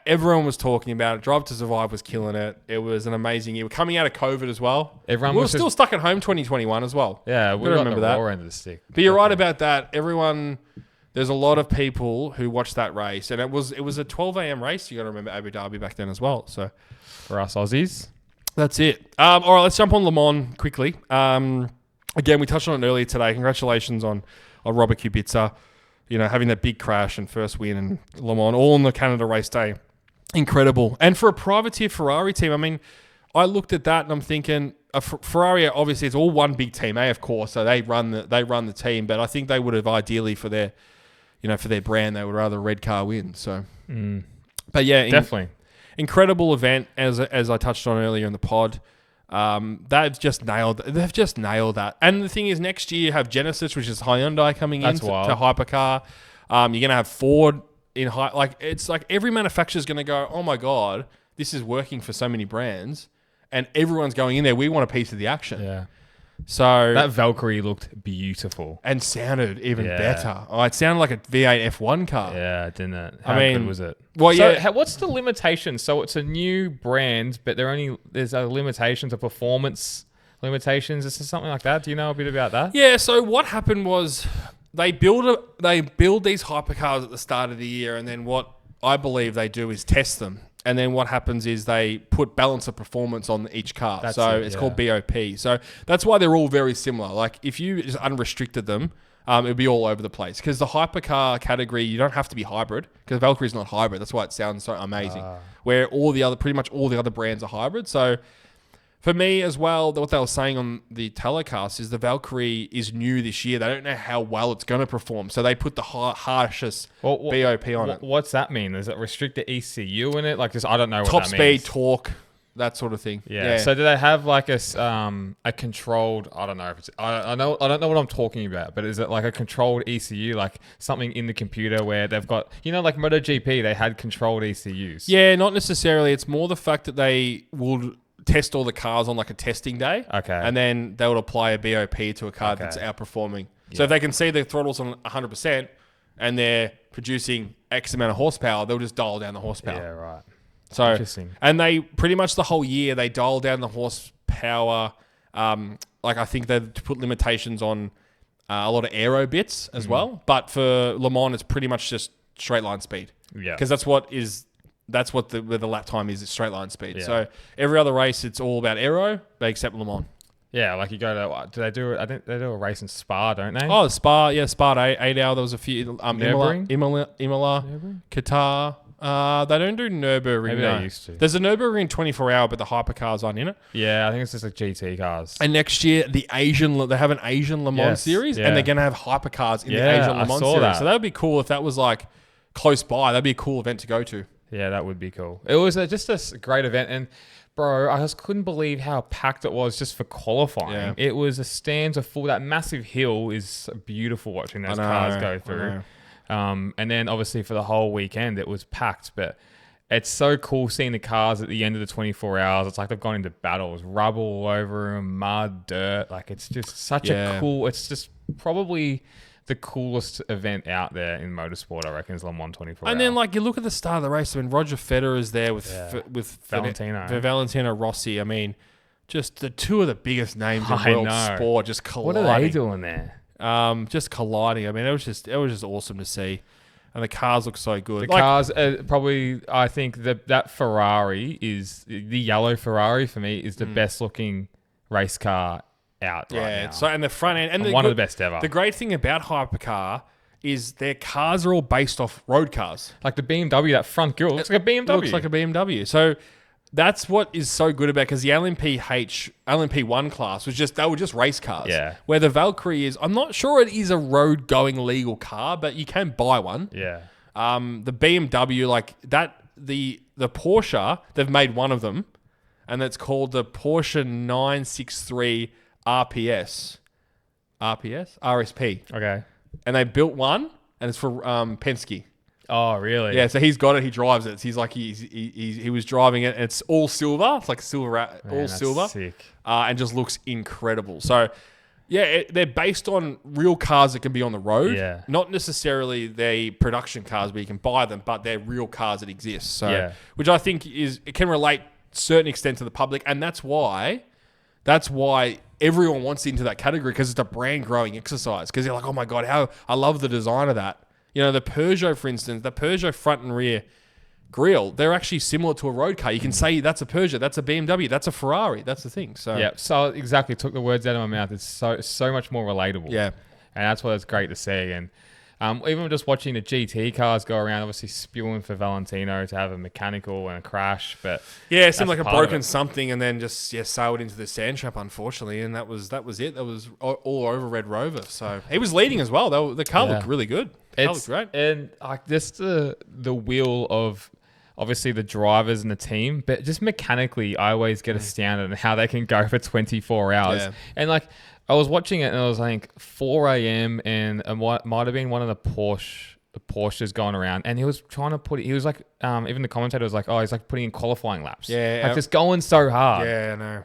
everyone was talking about it. Drive to Survive was killing it. It was an amazing year. We're coming out of COVID as well. We were still stuck at home 2021 as well. Yeah, we remember that. Raw end of the stick. But you're right about that. There's a lot of people who watched that race, and it was a 12 a.m. race. You got to remember Abu Dhabi back then as well. So for us Aussies, that's it. All right, let's jump on Le Mans quickly. Again, we touched on it earlier today. Congratulations on Robert Kubica. Having that big crash and first win in Le Mans, all on the Canada race day. Incredible. And for a privateer Ferrari team, I mean, I looked at that and I'm thinking, Ferrari, obviously, it's all one big team, of course, so they run the team, but I think they would have ideally for their brand, they would rather a red car win. So, But yeah, definitely. Incredible event, as I touched on earlier in the pod. They've just nailed that. And the thing is, next year you have Genesis, which is Hyundai coming in to hypercar. You're going to have Ford in it's like every manufacturer is going to go, oh my God, this is working for so many brands, and everyone's going in there. We want a piece of the action. Yeah. So that Valkyrie looked beautiful and sounded even better. Oh, it sounded like a V8 F1 car. Yeah, didn't it? How good was it? Well, what's the limitation? So it's a new brand, but there's a limitations of performance limitations. Is there something like that? Do you know a bit about that? Yeah. So what happened was they build these hypercars at the start of the year, and then what I believe they do is test them. And then what happens is they put balance of performance on each car. It's called BOP. So that's why they're all very similar. Like if you just unrestricted them, it would be all over the place. Because the hypercar category, you don't have to be hybrid. Because Valkyrie's not hybrid. That's why it sounds so amazing. Where pretty much all the other brands are hybrid. So for me as well, what they were saying on the telecast is the Valkyrie is new this year. They don't know how well it's going to perform. So they put the harshest BOP on it. What's that mean? Does it restrict the ECU in it? Like, just I don't know what top that speed, means. torque, that sort of thing. Yeah. So do they have like a controlled? I don't know if it's. I don't know what I'm talking about. But is it like a controlled ECU, like something in the computer where they've got, like MotoGP, they had controlled ECUs. Yeah, not necessarily. It's more the fact that they would test all the cars on like a testing day. Okay. And then they would apply a BOP to a car that's outperforming. Yeah. So if they can see the throttle's on 100% and they're producing X amount of horsepower, they'll just dial down the horsepower. Yeah, right. So, interesting. And they pretty much the whole year, they dial down the horsepower. I think they've put limitations on a lot of aero bits as well. But for Le Mans, it's pretty much just straight line speed. Yeah. Because that's what where the lap time is straight line speed. Yeah. So every other race, it's all about aero, but except Le Mans. Yeah, like you go to, do they do it? I think they do a race in Spa, don't they? Oh, Spa, yeah, Spa 8 hour. There was a few, Imola, Qatar. They don't do Nürburgring. Maybe they used to. There's a Nürburgring 24 hour, but the hypercars aren't in it. Yeah, I think it's just like GT cars. And next year, they have an Asian Le Mans series, and they're going to have hypercars in the Asian Le Mans series. That. So that would be cool if that was like close by. That'd be a cool event to go to. Yeah, that would be cool. It was just a great event. And, bro, I just couldn't believe how packed it was just for qualifying. Yeah. It was a stanza full. That massive hill is beautiful watching those cars go through. And then, obviously, for the whole weekend, it was packed. But it's so cool seeing the cars at the end of the 24 hours. It's like they've gone into battles. Rubble all over them, mud, dirt. Like, it's just such a cool... It's just probably the coolest event out there in motorsport, I reckon, is Le Mans 24 And hour. then, like, you look at the start of the race. I mean, Roger Federer is there with Valentino Rossi. I mean, just the two of the biggest names in world sport just colliding. What are they doing there? Just colliding. I mean, it was just awesome to see. And the cars look so good. The cars, probably, I think that Ferrari is, the yellow Ferrari for me is the best looking race car out right now. So, and the front end. And one of the best ever. The great thing about Hypercar is their cars are all based off road cars. Like the BMW, that front grille looks like a BMW. It looks like a BMW. So that's what is so good about, because the LMP1 class they were just race cars. Yeah. Where the Valkyrie is, I'm not sure it is a road going legal car, but you can buy one. Yeah. The BMW, like that, the Porsche, they've made one of them, and it's called the Porsche 963 RSP. Okay. And they built one, and it's for Penske. Oh, really? Yeah, so he's got it. He drives it. He's like he was driving it. And it's all silver. It's like silver, silver, sick. And just looks incredible. So, yeah, they're based on real cars that can be on the road. Yeah. Not necessarily the production cars where you can buy them, but they're real cars that exist. So, Yeah. which I think it can relate to a certain extent to the public, and that's why everyone wants into that category, because it's a brand growing exercise. Because they're like, oh my god, how I love the design of that. You know, the Peugeot, for instance, the Peugeot front and rear grille, they're actually similar to a road car. You can say that's a Peugeot, that's a BMW, that's a Ferrari. That's the thing. So yeah, so exactly, took the words out of my mouth. It's so much more relatable. Yeah. And that's what it's great to see. And even just watching the GT cars go around, obviously spewing for Valentino to have a mechanical and a crash. But yeah, it seemed like a broken something, and then just sailed into the sand trap, unfortunately. And that was it. That was all over Red Rover. So he was leading as well. The car looked really good. It looked great. And like just the wheel of obviously the drivers and the team, but just mechanically, I always get astounded at how they can go for 24 hours. Yeah. And like, I was watching it and it was like 4 a.m. and what might have been one of the Porsches going around, and he was trying to put it. He was like, even the commentator was like, oh, he's like putting in qualifying laps. Yeah, like just going so hard. Yeah, I know.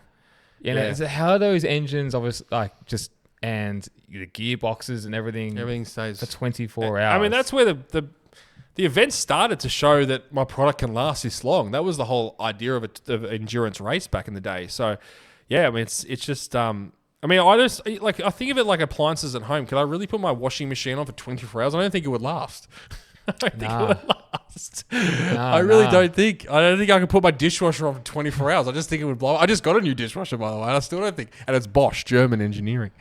Yeah, how those engines, obviously, like just and the gearboxes and everything stays for 24 hours. I mean, that's where the event started to show that my product can last this long. That was the whole idea of an endurance race back in the day. So, yeah, I mean, it's just. I mean, I think of it like appliances at home. Could I really put my washing machine on for 24 hours? I don't think it would last. I don't think it would last. I really don't think. I don't think I could put my dishwasher on for 24 hours. I just think it would blow. I just got a new dishwasher, by the way. And I still don't think. And it's Bosch, German engineering.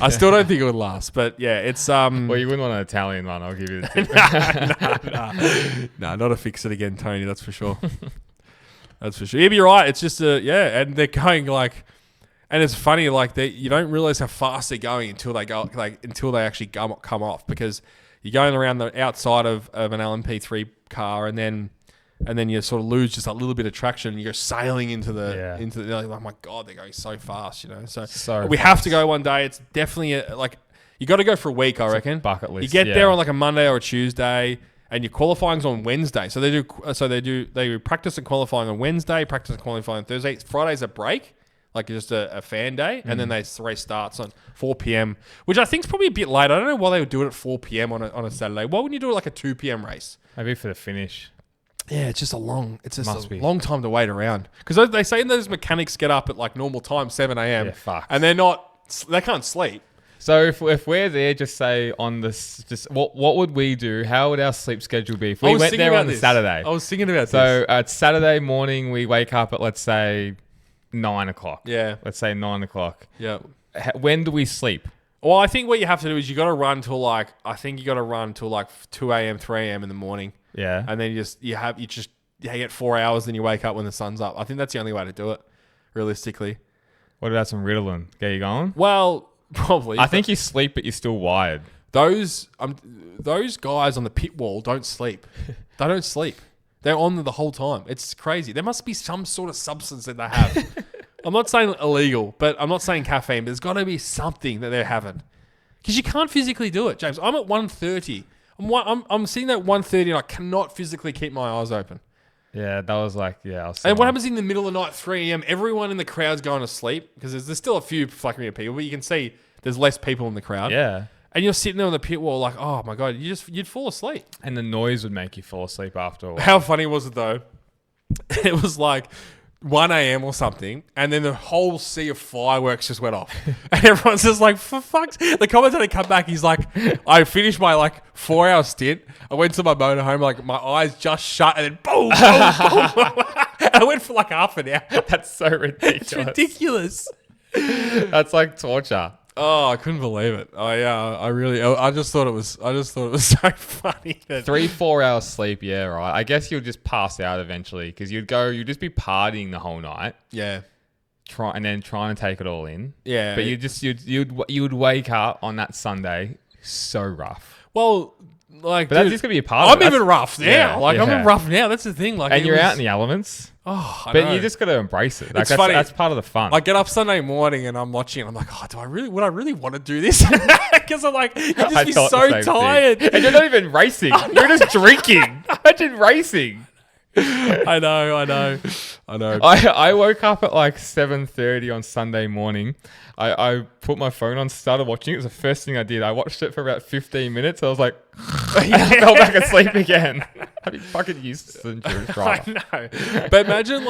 I still don't think it would last. But yeah, it's. Well, you wouldn't want an Italian one. I'll give you the tip. Nah, not a fix it again, Tony. That's for sure. That's for sure. Yeah, you're right. It's just and they're going like. And it's funny, like you don't realize how fast they're going until they actually come off, because you're going around the outside of an LMP3 car, and then you sort of lose just a little bit of traction, and you're sailing into the like, oh my god, they're going so fast, you know. So we have to go one day. It's definitely you got to go for a week, I reckon. Bucket list. You get there on like a Monday or a Tuesday, and your qualifying's on Wednesday. So they do practice and qualifying on Wednesday, practice and qualifying on Thursday. Friday's a break. Like just a fan day, and then the race starts on 4 p.m., which I think is probably a bit late. I don't know why they would do it at 4 p.m. on a Saturday. Why wouldn't you do it like a 2 p.m. race? Maybe for the finish. Yeah, it's just a long time to wait around. Because they say those mechanics get up at like normal time, 7 a.m. Yeah, fuck. And they can't sleep. So if we're there, just say on this, just what would we do? How would our sleep schedule be if we went there on the Saturday? I was thinking about this. So it's Saturday morning, we wake up at, let's say, 9 o'clock. Yeah. Let's say 9 o'clock. Yeah. When do we sleep? Well, I think what you have to do is you got to run till like 2 a.m., 3 a.m. in the morning. Yeah. And then you get 4 hours, then you wake up when the sun's up. I think that's the only way to do it, realistically. What about some Ritalin? Get you going? Well, probably. I think you sleep, but you're still wired. Those guys on the pit wall don't sleep. They don't sleep. They're on the whole time. It's crazy. There must be some sort of substance that they have. I'm not saying illegal, but I'm not saying caffeine. But there's got to be something that they're having, because you can't physically do it, James. I'm at 1:30. I'm sitting at 1:30 and I cannot physically keep my eyes open. Yeah, that was like, And what happens in the middle of the night, 3 a.m., everyone in the crowd's going to sleep, because there's still a few flackering people, but you can see there's less people in the crowd. Yeah. And you're sitting there on the pit wall like, oh my God, you'd fall asleep. And the noise would make you fall asleep after a while. How funny was it though? It was like 1 a.m. or something, and then the whole sea of fireworks just went off. And everyone's just like, for fuck's... The commentator come back, he's like, I finished my 4-hour stint. I went to my motorhome, like my eyes just shut, and then boom, boom, boom. I went for half an hour. That's so ridiculous. It's ridiculous. That's like torture. Oh, I couldn't believe it. I just thought it was so funny. 3-4 hours sleep, yeah, right. I guess you'll just pass out eventually because you'd just be partying the whole night. Yeah. Trying to take it all in. Yeah. But you'd wake up on that Sunday so rough. Well, but that's just gonna be a part of it. I'm even rough now. Yeah, I'm rough now. That's the thing. And you're out in the elements. Oh, I but know. you just got to embrace it. It's funny. That's part of the fun. I get up Sunday morning and I'm watching. And I'm like, oh, would I really want to do this? Because I'm like, you'd just be so tired. And you're not even racing. You're just drinking. Imagine racing. I know. I woke up at 7:30 on Sunday morning. I put my phone on, started watching it. It was the first thing I did. I watched it for about 15 minutes. I was like, I fell back asleep again. I'd be fucking useless as an endurance driver. I know. But imagine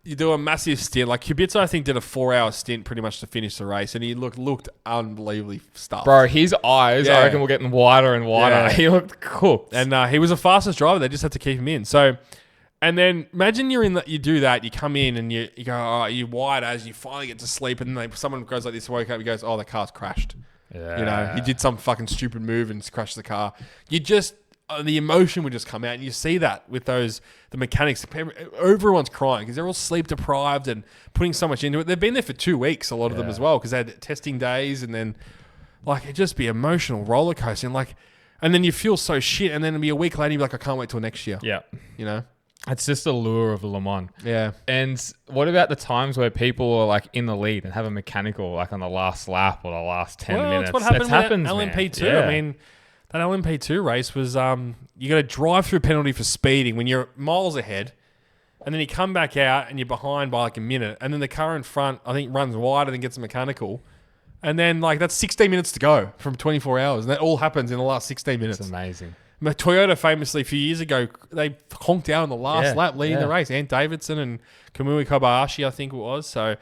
you do a massive stint. Kubica, I think, did a 4-hour stint pretty much to finish the race, and he looked unbelievably stuffed. Bro, his eyes, I reckon, were getting wider and wider. Yeah. He looked cooked. And he was the fastest driver. They just had to keep him in. So... And then imagine you do that, you come in and you go, oh, you're wide as you finally get to sleep, and then someone goes like this, woke up, he goes, oh, the car's crashed. Yeah. He did some fucking stupid move and crashed the car. The emotion would just come out, and you see that with the mechanics. Everyone's crying because they're all sleep deprived and putting so much into it. They've been there for 2 weeks, a lot of them as well, because they had testing days, and then it'd just be emotional roller coaster, and then you feel so shit, and then it'll be a week later, you'll be like, I can't wait till next year. Yeah. It's just the lure of Le Mans. Yeah. And what about the times where people are in the lead and have a mechanical on the last lap or the last 10 minutes? That's what happened with LMP2. Yeah. I mean, that LMP2 race was you got a drive-through penalty for speeding when you're miles ahead, and then you come back out and you're behind by a minute, and then the car in front, I think, runs wider than gets a mechanical. And then that's 16 minutes to go from 24 hours. And that all happens in the last 16 minutes. It's amazing. Toyota famously a few years ago, they honked out on the last lap leading the race. Ant Davidson and Kamui Kobayashi, I think it was. So,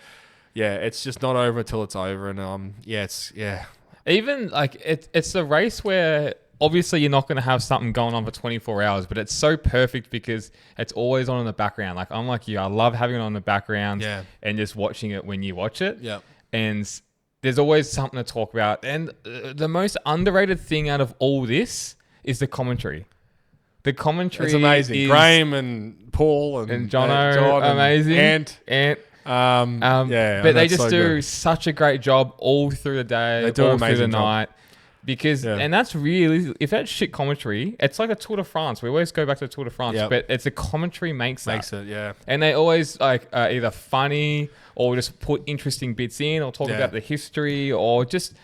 yeah, it's just not over until it's over. And, Even, it's a race where obviously you're not going to have something going on for 24 hours, but it's so perfect because it's always on in the background. I'm like you. I love having it on the background and just watching it when you watch it. Yeah. And there's always something to talk about. And the most underrated thing out of all this is the commentary. The commentary is amazing. Graham and Paul and John amazing. Ant. But they just do such a great job all through the day, they do all an amazing through the job. night. Because and that's really, if that's shit commentary, it's like a Tour de France. We always go back to the Tour de France, but it's a commentary makes it. Yeah. And they always either funny or just put interesting bits in or talk about the history or just.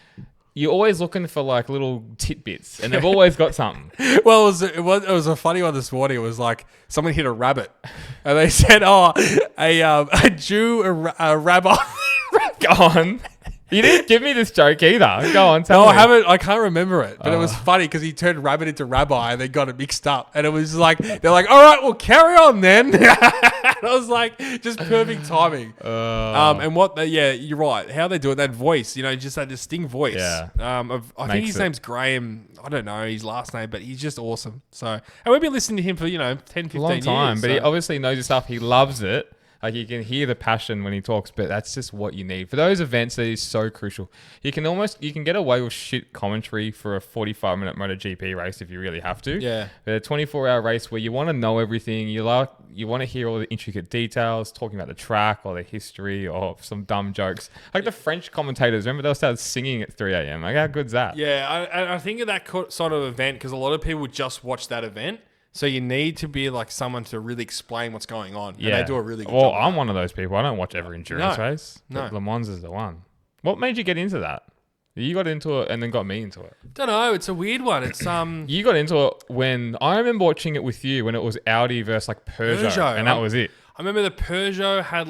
You're always looking for like little tidbits, and they've always got something. Well, it was a funny one this morning. It was like someone hit a rabbit, and they said, "Oh, a Jew, a rabbi." Go on. You didn't give me this joke either. Go on, tell me. I haven't. I can't remember it, but it was funny because he turned rabbit into rabbi, and they got it mixed up. And it was like they're like, "All right, well, carry on then." And I was like, just perfect timing. And you're right. How they do it, that voice, just that distinct voice. Yeah. I think his name's Graham. I don't know his last name, but he's just awesome. So, and we've been listening to him for 10, 15 long time, years. But he obviously knows his stuff. He loves it. You can hear the passion when he talks, but that's just what you need. For those events, that is so crucial. You can get away with shit commentary for a 45-minute MotoGP race if you really have to. Yeah. But a 24-hour race where you want to know everything, you want to hear all the intricate details, talking about the track or the history or some dumb jokes. Like the French commentators, remember they started singing at 3 a.m. Like how good's that? Yeah, I think of that sort of event because a lot of people just watch that event. So you need to be like someone to really explain what's going on. Yeah. And they do a really good job. Well, I'm one of those people. I don't watch every endurance race. No. Le Mans is the one. What made you get into that? You got into it and then got me into it. Don't know. It's a weird one. It's You got into it when I remember watching it with you when it was Audi versus Peugeot. And that was it. I remember the Peugeot had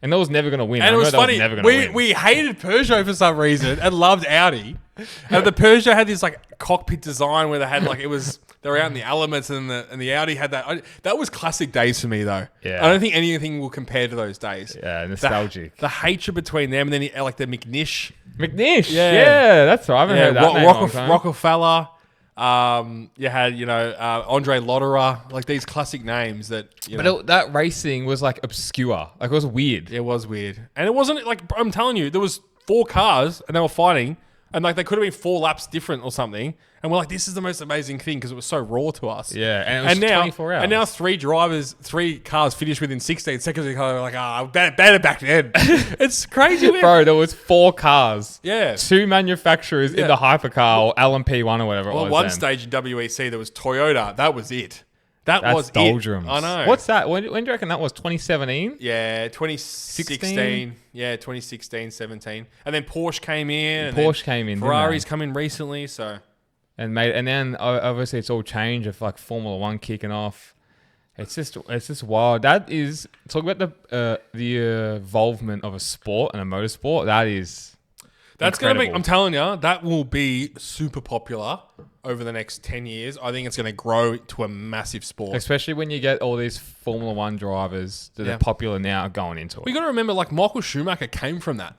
And it was never going to win. And it was funny. Never gonna win. We hated Peugeot for some reason and loved Audi. And the Peugeot had this like cockpit design where they had like they were out in the elements, and the Audi had that. That was classic days for me though. Yeah. I don't think anything will compare to those days. Yeah, nostalgic. The hatred between them, and then like the McNish. Yeah, that's right. I haven't heard that name in a long time. Rockefeller. You had Andre Lotterer, like these classic names that. That racing was like obscure. Like it was weird. It was weird, and it wasn't like I'm telling you, there was 4 cars and they were fighting, and like they could have been 4 laps different or something, and we're like, this is the most amazing thing because it was so raw to us. Yeah, and it was now, 24 hours. And now 3 cars finished within 16 seconds. And kind of like, better back then. It's crazy, man. Bro, there was 4 cars. Yeah. 2 manufacturers in the hypercar or LMP1 or whatever it was. Well, one stage in WEC, there was Toyota. That was it. That's doldrums. I know. What's that? When do you reckon that was? 2017? Yeah, 2016. Yeah, 2016, 17. And then Porsche came in. Ferrari's come in recently, so... And then obviously it's all change of like Formula 1 kicking off. It's just wild. That is... Talk about the involvement of a sport and a motorsport. That's going to be... I'm telling you, that will be super popular over the next 10 years. I think it's going to grow to a massive sport. Especially when you get all these Formula 1 drivers that are popular now going into it. We got to remember, like, Michael Schumacher came from that.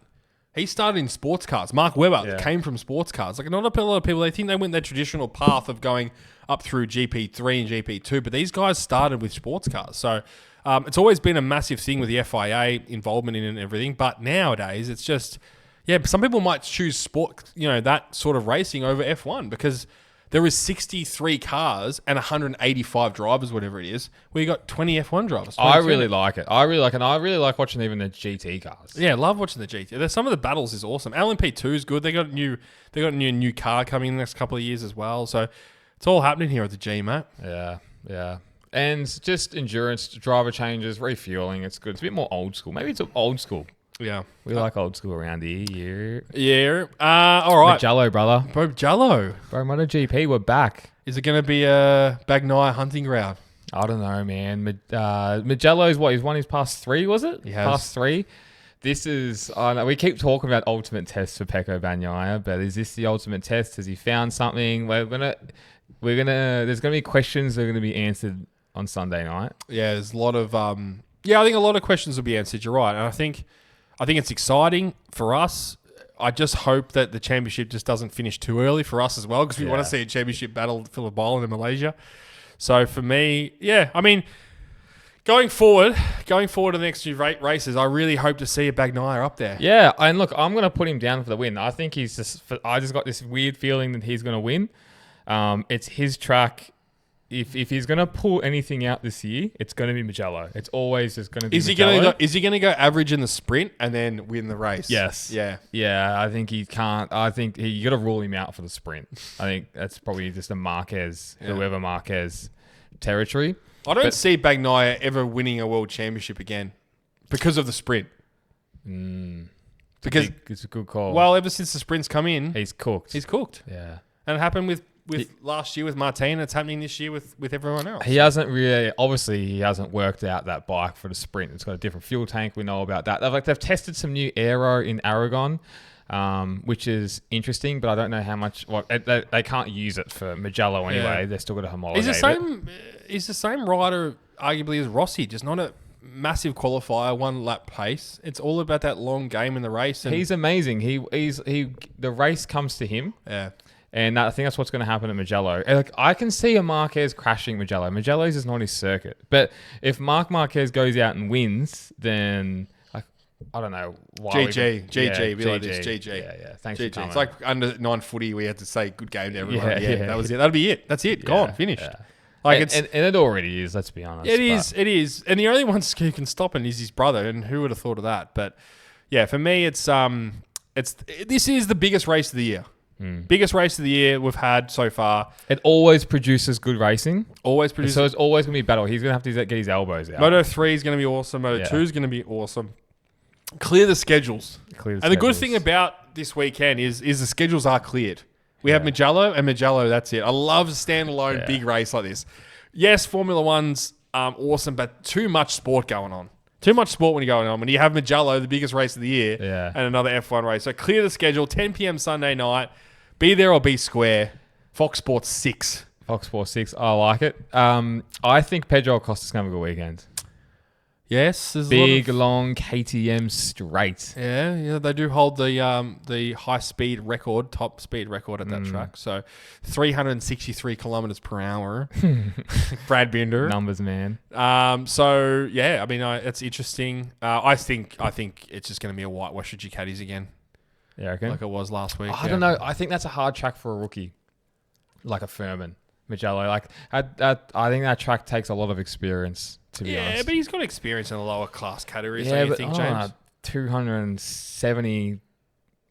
He started in sports cars. Mark Webber came from sports cars. Like, not a lot of people, they think they went their traditional path of going up through GP3 and GP2, but these guys started with sports cars. So it's always been a massive thing with the FIA involvement in it and everything. But nowadays, it's just... Yeah, some people might choose sport, that sort of racing over F1 because there is 63 cars and 185 drivers, whatever it is, where you got 20 F1 drivers. I really like it. I really like watching even the GT cars. Yeah, I love watching the GT. Some of the battles is awesome. LMP2 is good. They got a new car coming in the next couple of years as well. So it's all happening here at the G, mate. Yeah. And just endurance, driver changes, refueling. It's good. It's a bit more old school. Maybe it's old school. Yeah. We like old school around here. Yeah. All right. Mugello, brother. Bro, Mugello. Bro, MotoGP, we're back. Is it going to be a Bagnaia hunting ground? I don't know, man. Mugello's what? He's won his past 3, was it? He has. Past 3. This is... we keep talking about ultimate tests for Pecco Bagnaia, but is this the ultimate test? Has he found something? There's going to be questions that are going to be answered on Sunday night. Yeah, there's a lot of... I think a lot of questions will be answered. You're right. And I think it's exciting for us. I just hope that the championship just doesn't finish too early for us as well because we want to see a championship battle at Phillip Island in Malaysia. So for me, going forward to the next few races, I really hope to see a Bagnaia up there. Yeah, and look, I'm going to put him down for the win. I think I just got this weird feeling that he's going to win. It's his track. If he's going to pull anything out this year, it's going to be Mugello. It's always just going to be Mugello. Is he going to go average in the sprint and then win the race? Yes. Yeah. Yeah, I think he can't. I think you got to rule him out for the sprint. I think that's probably just a Marquez, whoever Marquez territory. I don't see Bagnaia ever winning a world championship again because of the sprint. Because it's a good call. Well, ever since the sprints come in, he's cooked. Yeah. And it happened with last year with Martin. It's happening this year with everyone else. He hasn't worked out that bike for the sprint. It's got a different fuel tank. We know about that. They've tested some new aero in Aragon, which is interesting, but I don't know how much. They can't use it for Mugello anyway. Yeah. They're still got to homologate He's the same rider, arguably, as Rossi, just not a massive qualifier, 1 lap pace. It's all about that long game in the race. And he's amazing. The race comes to him. Yeah. And I think that's what's going to happen at Mugello. Like, I can see a Marquez crashing Mugello. Mugello's is not his circuit. But if Marc Marquez goes out and wins, then I don't know why. GG. Yeah. Thanks for coming. It's like under 9 footy, we had to say good game to everyone. Yeah. That was it. That'll be it. That's it. Gone. Finished. Yeah. And it already is, let's be honest. It is. And the only one who can stop him is his brother, and who would have thought of that? But yeah, for me, this is the biggest race of the year. Biggest race of the year we've had so far. It always produces good racing. So it's always going to be battle. He's going to have to get his elbows out. Moto 3 is going to be awesome. Moto 2 is going to be awesome. Clear the schedules. The good thing about this weekend is the schedules are cleared. We have Mugello and Mugello, that's it. I love a standalone big race like this. Yes, Formula 1's awesome, but too much sport going on. Too much sport when you're going on. When you have Mugello, the biggest race of the year, Yeah. and another F1 race. So clear the schedule, 10 p.m. Sunday night. Be there or be square. Fox Sports 6. Fox Sports 6. I like it. I think Pedro Acosta's going to have a good weekend. Yes, there's Big, long KTM straight. Yeah, they do hold the high speed record, top speed record at that track. So 363 kilometers per hour. Brad Binder. Numbers, man. So yeah, I mean, it's interesting. I think it's just going to be a whitewash of Ducatis again. Yeah, okay. Like it was last week. I don't know. I think that's a hard track for a rookie, like a Furman, Mugello. Like I think that track takes a lot of experience. To be honest. But he's got experience in the lower class categories. Yeah, Don't you but think, James? 270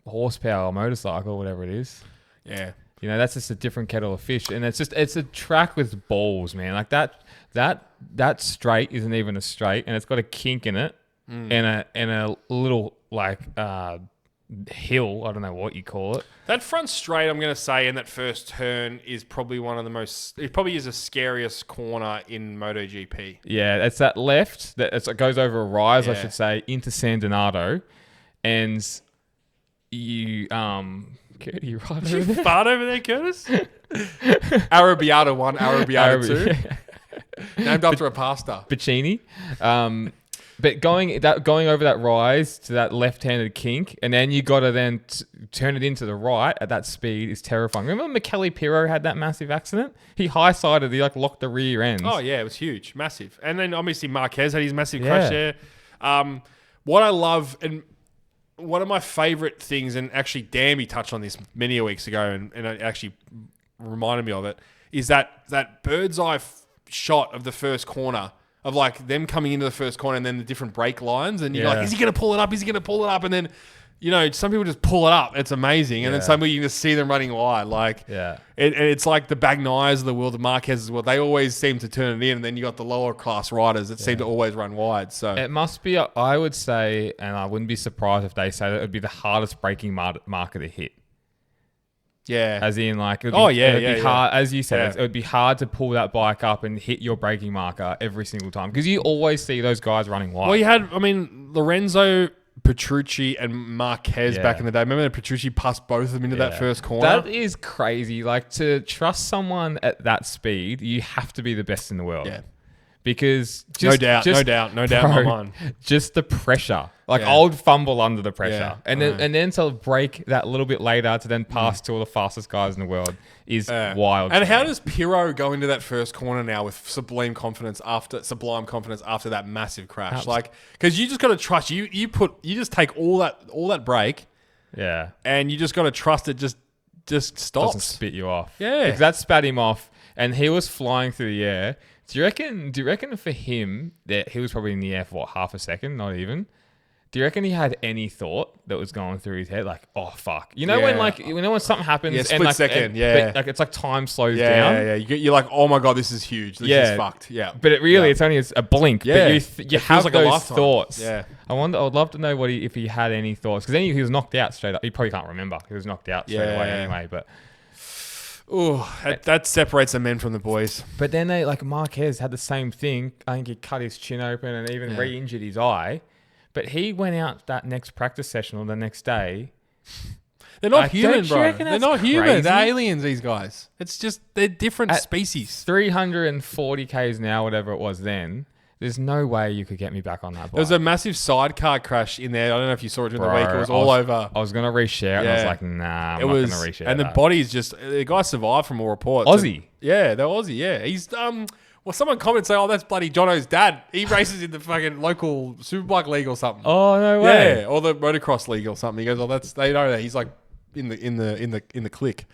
horsepower motorcycle, whatever it is. Yeah. You know, that's just a different kettle of fish, and it's a track with balls, man. Like that straight isn't even a straight, and it's got a kink in it, and a little like hill. I don't know what you call it. That front straight, I'm going to say, in that first turn is probably one of the most. It probably is the scariest corner in MotoGP. Yeah, it's that left that it goes over a rise, I Yeah. should say, into San Donato, and you Curdy, you right Did over you there? fart over there, Curtis? Arabiata 1, Arabiata 2. Named after a pasta. Bacchini. But going over that rise to that left-handed kink, and then you got to then turn it into the right at that speed is terrifying. Remember when Michele Pirro had that massive accident? He high-sided, he locked the rear ends. Oh, yeah, it was huge. Massive. And then obviously Marquez had his massive Yeah. crash there. What I love, and one of my favourite things, and actually Danby touched on this many weeks ago, and it actually reminded me of it, is that bird's eye shot of the first corner, of like them coming into the first corner and then the different brake lines, and you're like, is he going to pull it up? Is he going to pull it up? And then, you know, some people just pull it up. It's amazing. And then some people you can just see them running wide. Like, and it's like the Bagnaias of the world, the Marquez as well. They always seem to turn it in, and then you got the lower class riders that seem to always run wide. So it must be, I would say, and I wouldn't be surprised if they say that it would be the hardest braking marker to hit. Yeah. As in, like, it would be hard, as you said, Yeah. it would be hard to pull that bike up and hit your braking marker every single time, because you always see those guys running wide. Well, you had, I mean, Lorenzo, Petrucci, and Marquez back in the day. Remember that Petrucci passed both of them into that first corner? That is crazy. Like, to trust someone at that speed, you have to be the best in the world. Yeah. Because no doubt in my mind. Just the pressure. Like, I would fumble under the pressure. Yeah, and then to break that little bit later to then pass two of the fastest guys in the world is wild. And how does Pirro go into that first corner now with sublime confidence after that massive crash? Like, because you just got to trust. You just take all that brake. Yeah. And you just got to trust it just stops. Doesn't spit you off. Yeah. Because that spat him off, and he was flying through the air. Do you reckon for him that he was probably in the air for half a second, not even? Do you reckon he had any thought that was going through his head, like, oh fuck? You know when something happens, split second, but, like, it's like time slows down. Yeah. You're like, oh my god, this is huge. This is fucked. Yeah. But it's only a blink. Yeah. But you have like those thoughts. Yeah. I would love to know if he had any thoughts, because then he was knocked out straight up. He probably can't remember. He was knocked out straight away anyway. But that separates the men from the boys. But then Marquez had the same thing. I think he cut his chin open and even re-injured his eye. But he went out that next practice session or the next day. They're not human, bro. They're not human. Crazy? They're aliens, these guys. It's just, they're different species. 340 Ks an hour, whatever it was then. There's no way you could get me back on that bike. There was a massive sidecar crash in there. I don't know if you saw it during the week. It was all over. I was going to reshare it, and I was like, nah, I'm not going to reshare it. And the body's just, the guy survived from all reports. Aussie. They're Aussie, yeah. He's, well, someone commented saying, oh, that's bloody Jono's dad. He races in the fucking local superbike league or something. Oh, no way. Yeah, or the motocross league or something. He goes, oh, they know that. He's like in the clique.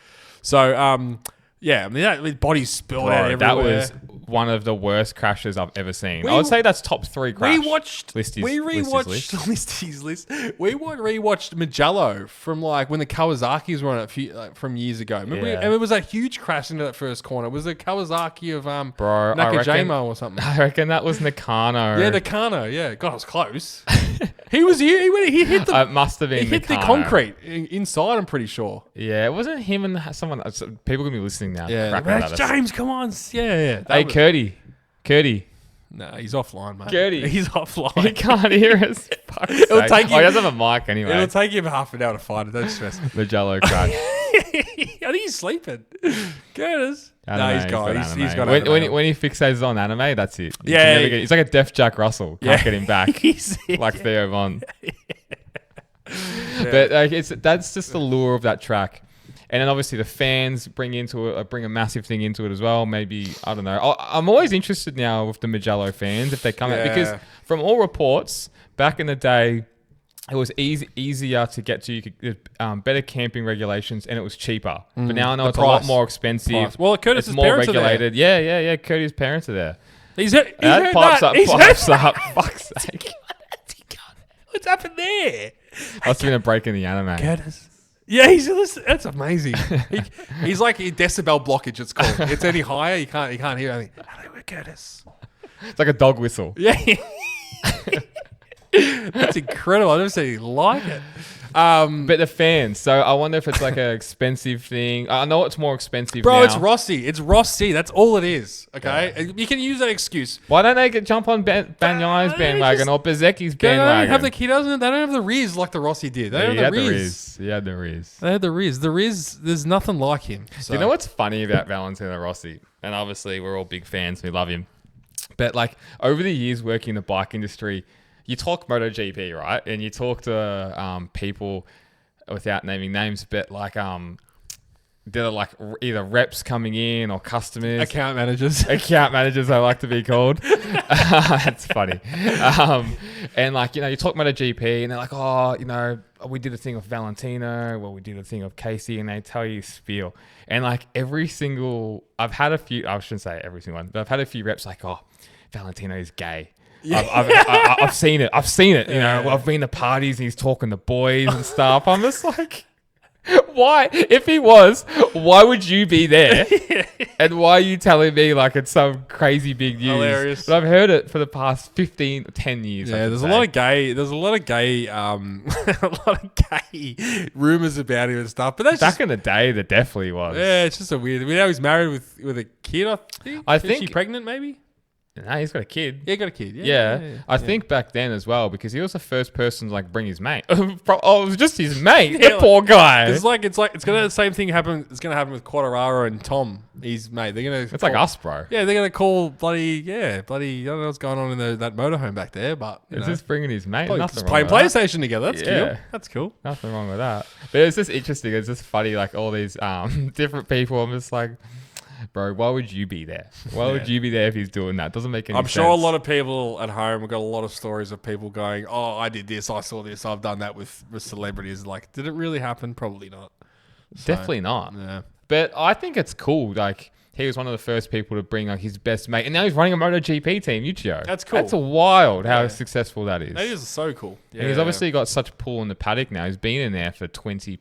So, I mean, that body's spilled out everywhere. That was one of the worst crashes I've ever seen. I would say that's top 3 crash. We rewatched Listy's list. We rewatched Mugello from like when the Kawasaki's were on it from years ago. Remember and it was that huge crash into that first corner. It was the Kawasaki of Nakajima or something. I reckon that was Nakano. Yeah, Nakano. Yeah, God, it was close. He was here. He hit the. It must have been. He hit the Nakano. concrete inside. I'm pretty sure. Yeah, it wasn't him and someone. People gonna be listening now. Yeah, James, come on. Yeah. Hey, Curdy. No, he's offline, mate. Gertie. He's He offline. can't hear us. Fuck's It'll sake. take He you- doesn't have a mic anyway. It'll take him half an hour to find it. Don't stress. Mugello crack. I think he's sleeping. Curtis. No, he's gone. He's gone. When he fixates on anime, that's it. You Yeah, can never yeah. get- he's like a deaf Jack Russell. Can't get him back. He's Like Theo Von. But like, that's just the lure of that track. And then obviously the fans bring a massive thing into it as well. Maybe, I don't know. I'm always interested now with the Mugello fans if they come out, because from all reports back in the day, it was easier to get to. You could better camping regulations, and it was cheaper. But now I know it's a lot more expensive. Price. Well, Curtis' it's more parents regulated. Yeah. Curtis' parents are there. He's heard That pipes up. Fuck's sake. What's happened there? Must have been a break in the anime. Curtis. Yeah, that's amazing. He's like a decibel blockage. It's called. It's any higher, you can't hear anything. Hello, we're Curtis. It's like a dog whistle. Yeah, that's incredible. I've never seen anything like it. But the fans. So I wonder if it's like an expensive thing. I know it's more expensive, Bro, now. it's Rossi. It's Rossi. That's all it is. Okay, you can use that excuse. Why don't they jump on Bagnaio's bandwagon or Bezecchi's bandwagon? They don't have the Riz like the Rossi did. They don't have the Riz. He had the Riz. They had the Riz. The Riz. There's nothing like him. So. You know what's funny about Valentino Rossi? And obviously we're all big fans. We love him. But like over the years working in the bike industry, you talk MotoGP, right? And you talk to people without naming names, but like they're like either reps coming in or customers. Account managers. Account managers, I like to be called. That's funny. And like, you know, you talk MotoGP and they're like, oh, you know, we did a thing with Valentino. Well, we did a thing of Casey, and they tell you spiel. And like I shouldn't say every single one, but I've had a few reps like, oh, Valentino is gay. Yeah. I've seen it. You know, I've been to parties and he's talking to boys and stuff. I'm just like, why? If he was, why would you be there? And why are you telling me like it's some crazy big news? Hilarious. But I've heard it for the past 10 years. Yeah, there's a lot of gay rumors about him and stuff. But that's Back in the day, there definitely was. yeah, it's just a weird. I mean, now he's married with a kid. I think. Is she pregnant? Maybe. No, he's got a kid. Yeah, got a kid. Yeah. I think back then as well, because he was the first person to like bring his mate. Oh, it was just his mate. Yeah, The poor guy. It's gonna the same thing happen. It's gonna happen with Quartararo and Tom. His mate. They're gonna. It's like us, bro. Yeah, they're gonna call bloody. I don't know what's going on in that motorhome back there, but It's just bringing his mate. probably Nothing just wrong playing with that. PlayStation together. That's Yeah. cool. That's cool. Nothing wrong with that. But it's just interesting. It's just funny, like all these different people. I'm just like, bro, why would you be there? Why would you be there if he's doing that? Doesn't make any sense. I'm sure a lot of people at home have got a lot of stories of people going, "Oh, I did this, I saw this, I've done that with celebrities." Like, did it really happen? Probably not. So, Definitely not. Yeah. But I think it's cool. Like, he was one of the first people to bring like his best mate, and now he's running a MotoGP team, Uchiho. That's cool. That's wild how successful that is. That is so cool. Yeah. And he's obviously got such pull in the paddock now. He's been in there for 20,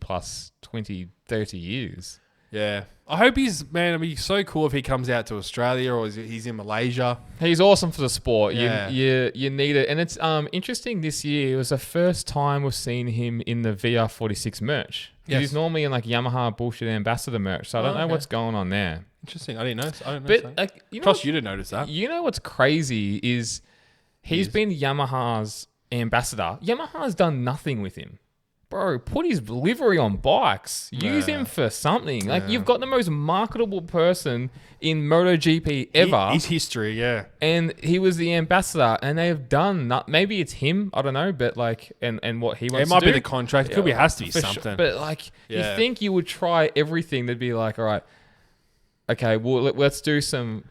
30 years. Yeah. I hope it'd be so cool if he comes out to Australia or he's in Malaysia. He's awesome for the sport. Yeah. You need it. And it's interesting this year. It was the first time we've seen him in the VR46 merch. Yes. He's normally in like Yamaha bullshit ambassador merch. So I don't know what's going on there. Interesting. I didn't know. But like, Trust you to notice that. You know what's crazy is he's been Yamaha's ambassador. Yamaha's done nothing with him. Bro, put his livery on bikes. Use him for something. Like, you've got the most marketable person in MotoGP ever. His history, yeah. And he was the ambassador, and they have done maybe it's him, I don't know, but like, and what he wants It might to do. be the contract. It could be, has to be For something. sure. But like, you think you would try everything. They'd be like, all right, okay, well, let's do some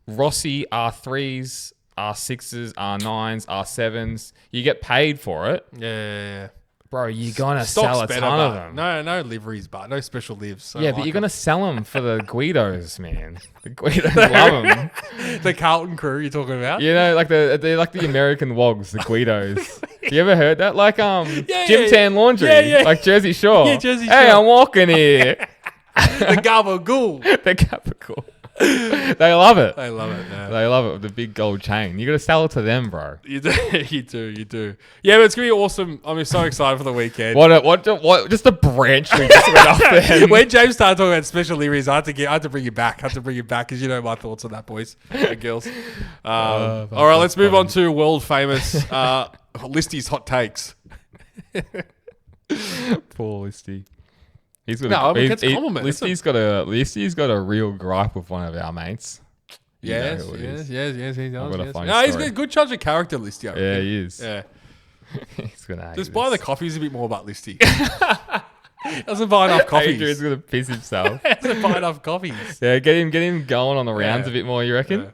Rossi R3s, R6s, R9s, R7s. You get paid for it. Yeah. Bro, you're going to Stock's sell a better, ton of but them. No liveries, but no special lives. So Yeah, but you're going to sell them for the Guidos, man. The Guidos love them. the Carlton crew you're talking about? You know, like they're like the American Wogs, the Guidos. You ever heard that? Like Gym Tan Laundry, like Jersey Shore. Yeah, Jersey Hey, Shore. I'm walking here. The Gabagool. The Gabagool. They love it. They love it. Yeah. They love it with the big gold chain. You got to sell it to them, bro. You do. You do. Yeah, but it's gonna be awesome. I'm so excited for the weekend. What? Just a branch we just went off there. When James started talking about special liveries, I had to bring you back. Because you know my thoughts on that, boys and girls. All right, let's move on to world famous Listy's hot takes. Poor Listy. He's got Listy's got a real gripe with one of our mates. Yes, he does. No, he's got a good charge of character, Listy. Yeah, he is. Yeah. He's gonna hate Just buy the coffees a bit more about Listy. Doesn't buy enough coffees. Adrian's gonna piss himself. Doesn't buy enough coffees. Yeah, get him going on the rounds a bit more, you reckon? Yeah.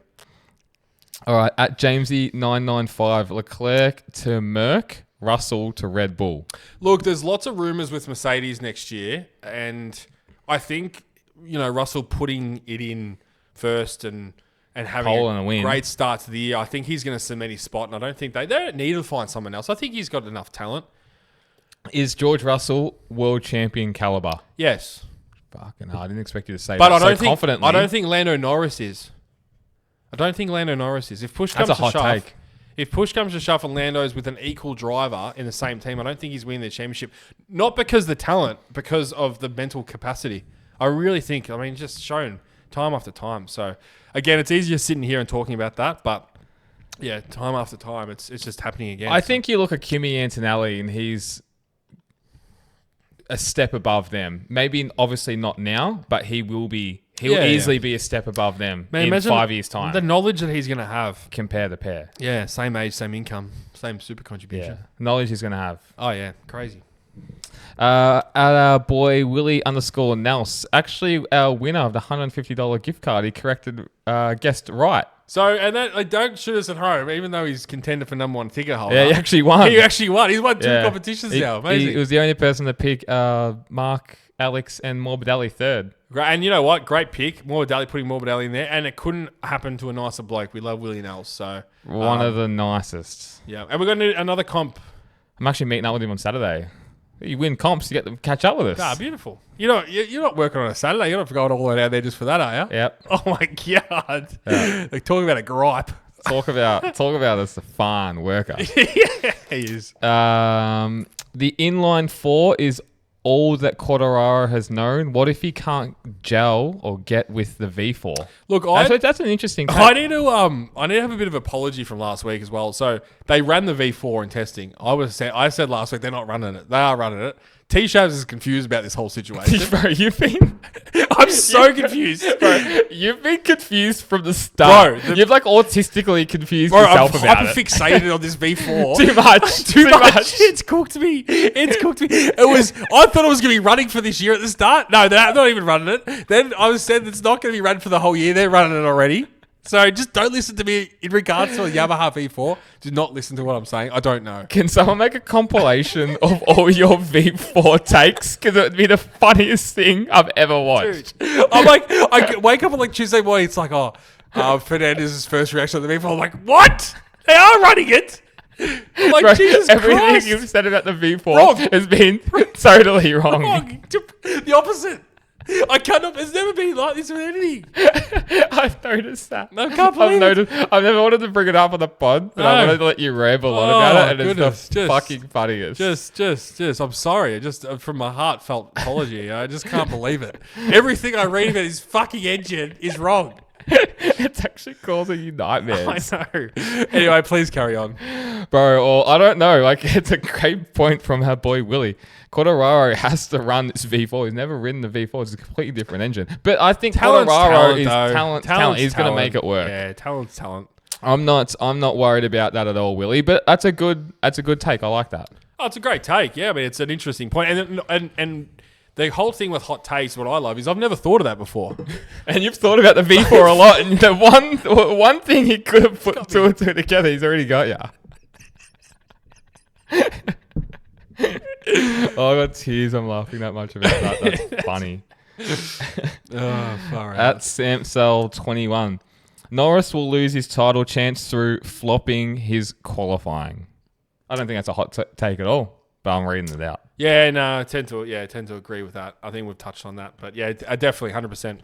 All right, at Jamesy995, Leclerc to Merc, Russell to Red Bull. Look, there's lots of rumours with Mercedes next year, and I think, Russell putting it in first and having Pole and a win. Great start to the year, I think he's going to cement his spot, and I don't think they don't need to find someone else. I think he's got enough talent. Is George Russell world champion caliber? Yes. Fucking hell, I didn't expect you to say But that confidently. I don't think Lando Norris is. If push comes That's a to hot shove, take. If push comes to shove and Lando's with an equal driver in the same team, I don't think he's winning the championship. Not because of the talent, because of the mental capacity. I really think, just shown time after time. So, again, it's easier sitting here and talking about that, but yeah, time after time, it's just happening again. I think you look at Kimi Antonelli and he's a step above them. Maybe obviously not now, but he will be. He'll easily be a step above them in 5 years' time. The knowledge that he's going to have. Compare the pair. Yeah, same age, same income, same super contribution. Yeah, knowledge he's going to have. Oh, yeah, crazy. At our boy Willie_Nels, actually our winner of the $150 gift card, he corrected guessed right. So, and that don't shoot us at home, even though he's contender for number one ticket holder. Yeah, he actually won. He's won two competitions now. Amazing. He was the only person to pick Mark, Alex, and Morbidelli third. Great, and you know what? Great pick. Morbidelli, putting Morbidelli in there, and it couldn't happen to a nicer bloke. We love Willie Nels. So one of the nicest. Yeah, and we're going to do another comp. I'm actually meeting up with him on Saturday. You win comps, you get to catch up with us. Ah, beautiful. You're not working on a Saturday. You're not going all the way down there just for that, are you? Yep. Oh my god. Yeah. Like talking about a gripe. Talk about us, a fun worker. Yeah, he is. The inline 4 is all that Quartararo has known. What if he can't gel or get with the V4? Look, that's an interesting take. I need to have a bit of apology from last week as well. So they ran the V4 in testing. I said last week they're not running it. They are running it. T-Shabs is confused about this whole situation. Bro, I'm so confused. Bro, you've been confused from the start. Bro, you've autistically confused yourself about it. I'm hyper-fixated on this V4. Too much. Too much. It's cooked me. I thought it was going to be running for this year at the start. No, they're not even running it. Then I was said it's not going to be run for the whole year. They're running it already. So just don't listen to me in regards to a Yamaha V4. Do not listen to what I'm saying. I don't know. Can someone make a compilation of all your V4 takes? Because it would be the funniest thing I've ever watched. Dude, I wake up on Tuesday morning. It's Fernandez's first reaction to the V4. I'm like, what? They are running it. I'm like, bro, Jesus everything Christ. you've said about the V4 has been totally wrong. The opposite. I cannot. There's never been like this with anything. I've noticed that. I can't believe it. I've never wanted to bring it up on the pod, but I wanted to let you ramble on about it, and goodness, it's the fucking funniest. Just. I'm sorry. Just from my heartfelt apology. I just can't believe it. Everything I read about his fucking engine is wrong. It's actually causing you nightmares. I know. Anyway, please carry on. Bro, or I don't know. It's a great point from our boy Willie. Quartararo has to run this V4. He's never ridden the V4. It's a completely different engine. But I think Quartararo is talent. He's going to make it work. Yeah, talent's talent. I'm not worried about that at all, Willie. But that's a good take. I like that. Oh, it's a great take. Yeah, it's an interesting point. And the whole thing with hot takes, what I love is I've never thought of that before. And you've thought about the V4 a lot. And the one thing he could have put two and two together, he's already got ya. Oh, I got tears. I'm laughing that much about that. That's funny. Far out. At Samsel21, Norris will lose his title chance through flopping his qualifying. I don't think that's a hot take at all, but I'm reading it out. Yeah, no, I tend to agree with that. I think we've touched on that, but yeah, definitely 100%.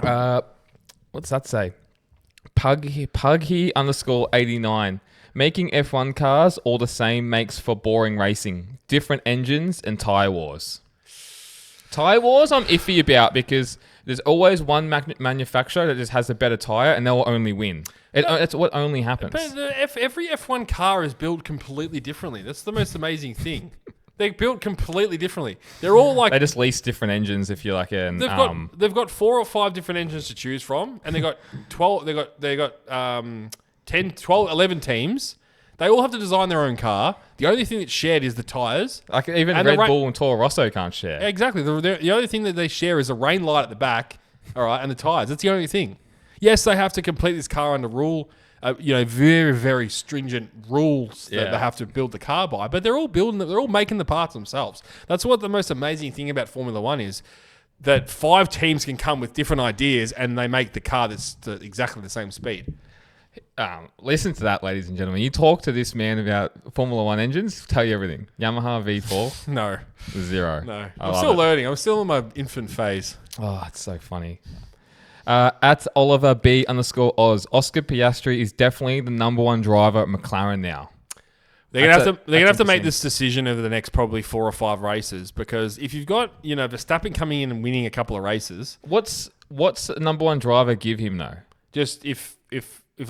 What's that say? Puggy _89. Making F1 cars all the same makes for boring racing. Different engines and tyre wars. Tyre wars I'm iffy about because there's always one manufacturer that just has a better tyre and they'll only win. It's what only happens. But every F1 car is built completely differently. That's the most amazing thing. They're built completely differently. They're all like... They just lease different engines if you like. And they've got 4 or 5 different engines to choose from, and they got 12. They got 10, 12, 11 teams. They all have to design their own car. The only thing that's shared is the tires. Like even Red Bull and Toro Rosso can't share. Exactly. The only thing that they share is a rain light at the back, all right, and the tires. That's the only thing. Yes, they have to complete this car under rule. Very, very stringent rules that they have to build the car by. But they're all making the parts themselves. That's what the most amazing thing about Formula One is, that 5 teams can come with different ideas and they make the car that's exactly the same speed. Listen to that, ladies and gentlemen. You talk to this man about Formula One engines, tell you everything. Yamaha V4, No. 0. No. I'm still learning. I'm still in my infant phase. Oh, it's so funny. At Oliver B _Oz, Oscar Piastri is definitely the number 1 driver at McLaren now. They're gonna have to make this decision over the next probably 4 or 5 races, because if you've got Verstappen coming in and winning a couple of races, what's the number 1 driver give him though? Just if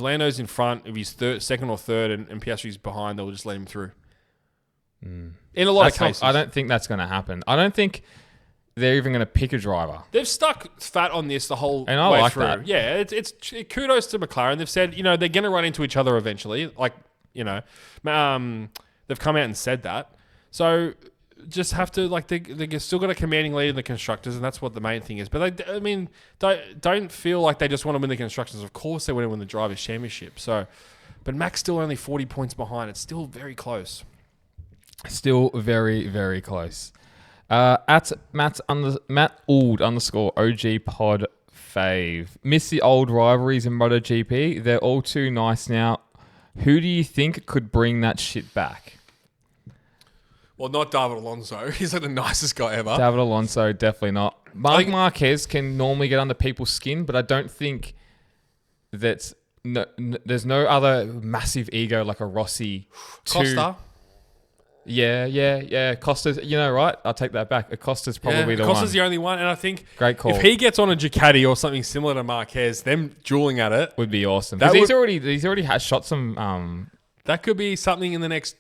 Lando's in front, if he's second or third, and Piastri's behind, they'll just let him through. In a lot of cases, I don't think that's going to happen. I don't think they're even going to pick a driver. They've stuck fat on this the whole and I way like through. That. Yeah, it's kudos to McLaren. They've said they're going to run into each other eventually. They've come out and said that. So just have to they still got a commanding lead in the constructors, and that's what the main thing is. But don't feel like they just want to win the constructors. Of course, they want to win the drivers' championship. So, but Mac's still only 40 points behind. It's still very close. Still very, very close. At Matt Ould _OG Pod Fave. Miss the old rivalries in MotoGP. They're all too nice now. Who do you think could bring that shit back? Well, not David Alonso. He's like the nicest guy ever. David Alonso, definitely not. Marc Marquez can normally get under people's skin, but I don't think there's no other massive ego like a Rossi. Costa. Yeah. Costa's, right? I'll take that back. Acosta's probably the one. Costa's the only one, and I think great call. If he gets on a Ducati or something similar to Marquez, them dueling at it would be awesome. He's already had shot some. That could be something in the next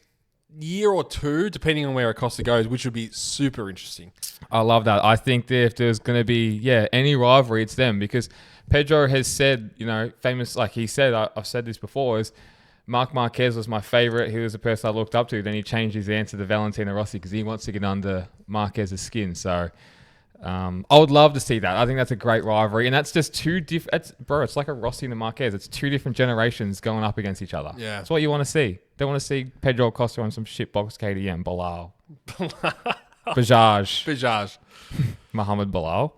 year or 2, depending on where Acosta goes, which would be super interesting. I love that. I think that if there's going to be any rivalry, it's them, because Pedro has said, famous, like he said, I've said this before, is Marc Marquez was my favorite. He was the person I looked up to. Then he changed his answer to Valentino Rossi because he wants to get under Marquez's skin. So I would love to see that. I think that's a great rivalry. And that's just two different... It's like a Rossi and a Marquez. It's 2 different generations going up against each other. Yeah. That's what you want to see. They want to see Pedro Acosta on some shitbox KTM. Bilal. Bajaj. Muhammad Bilal.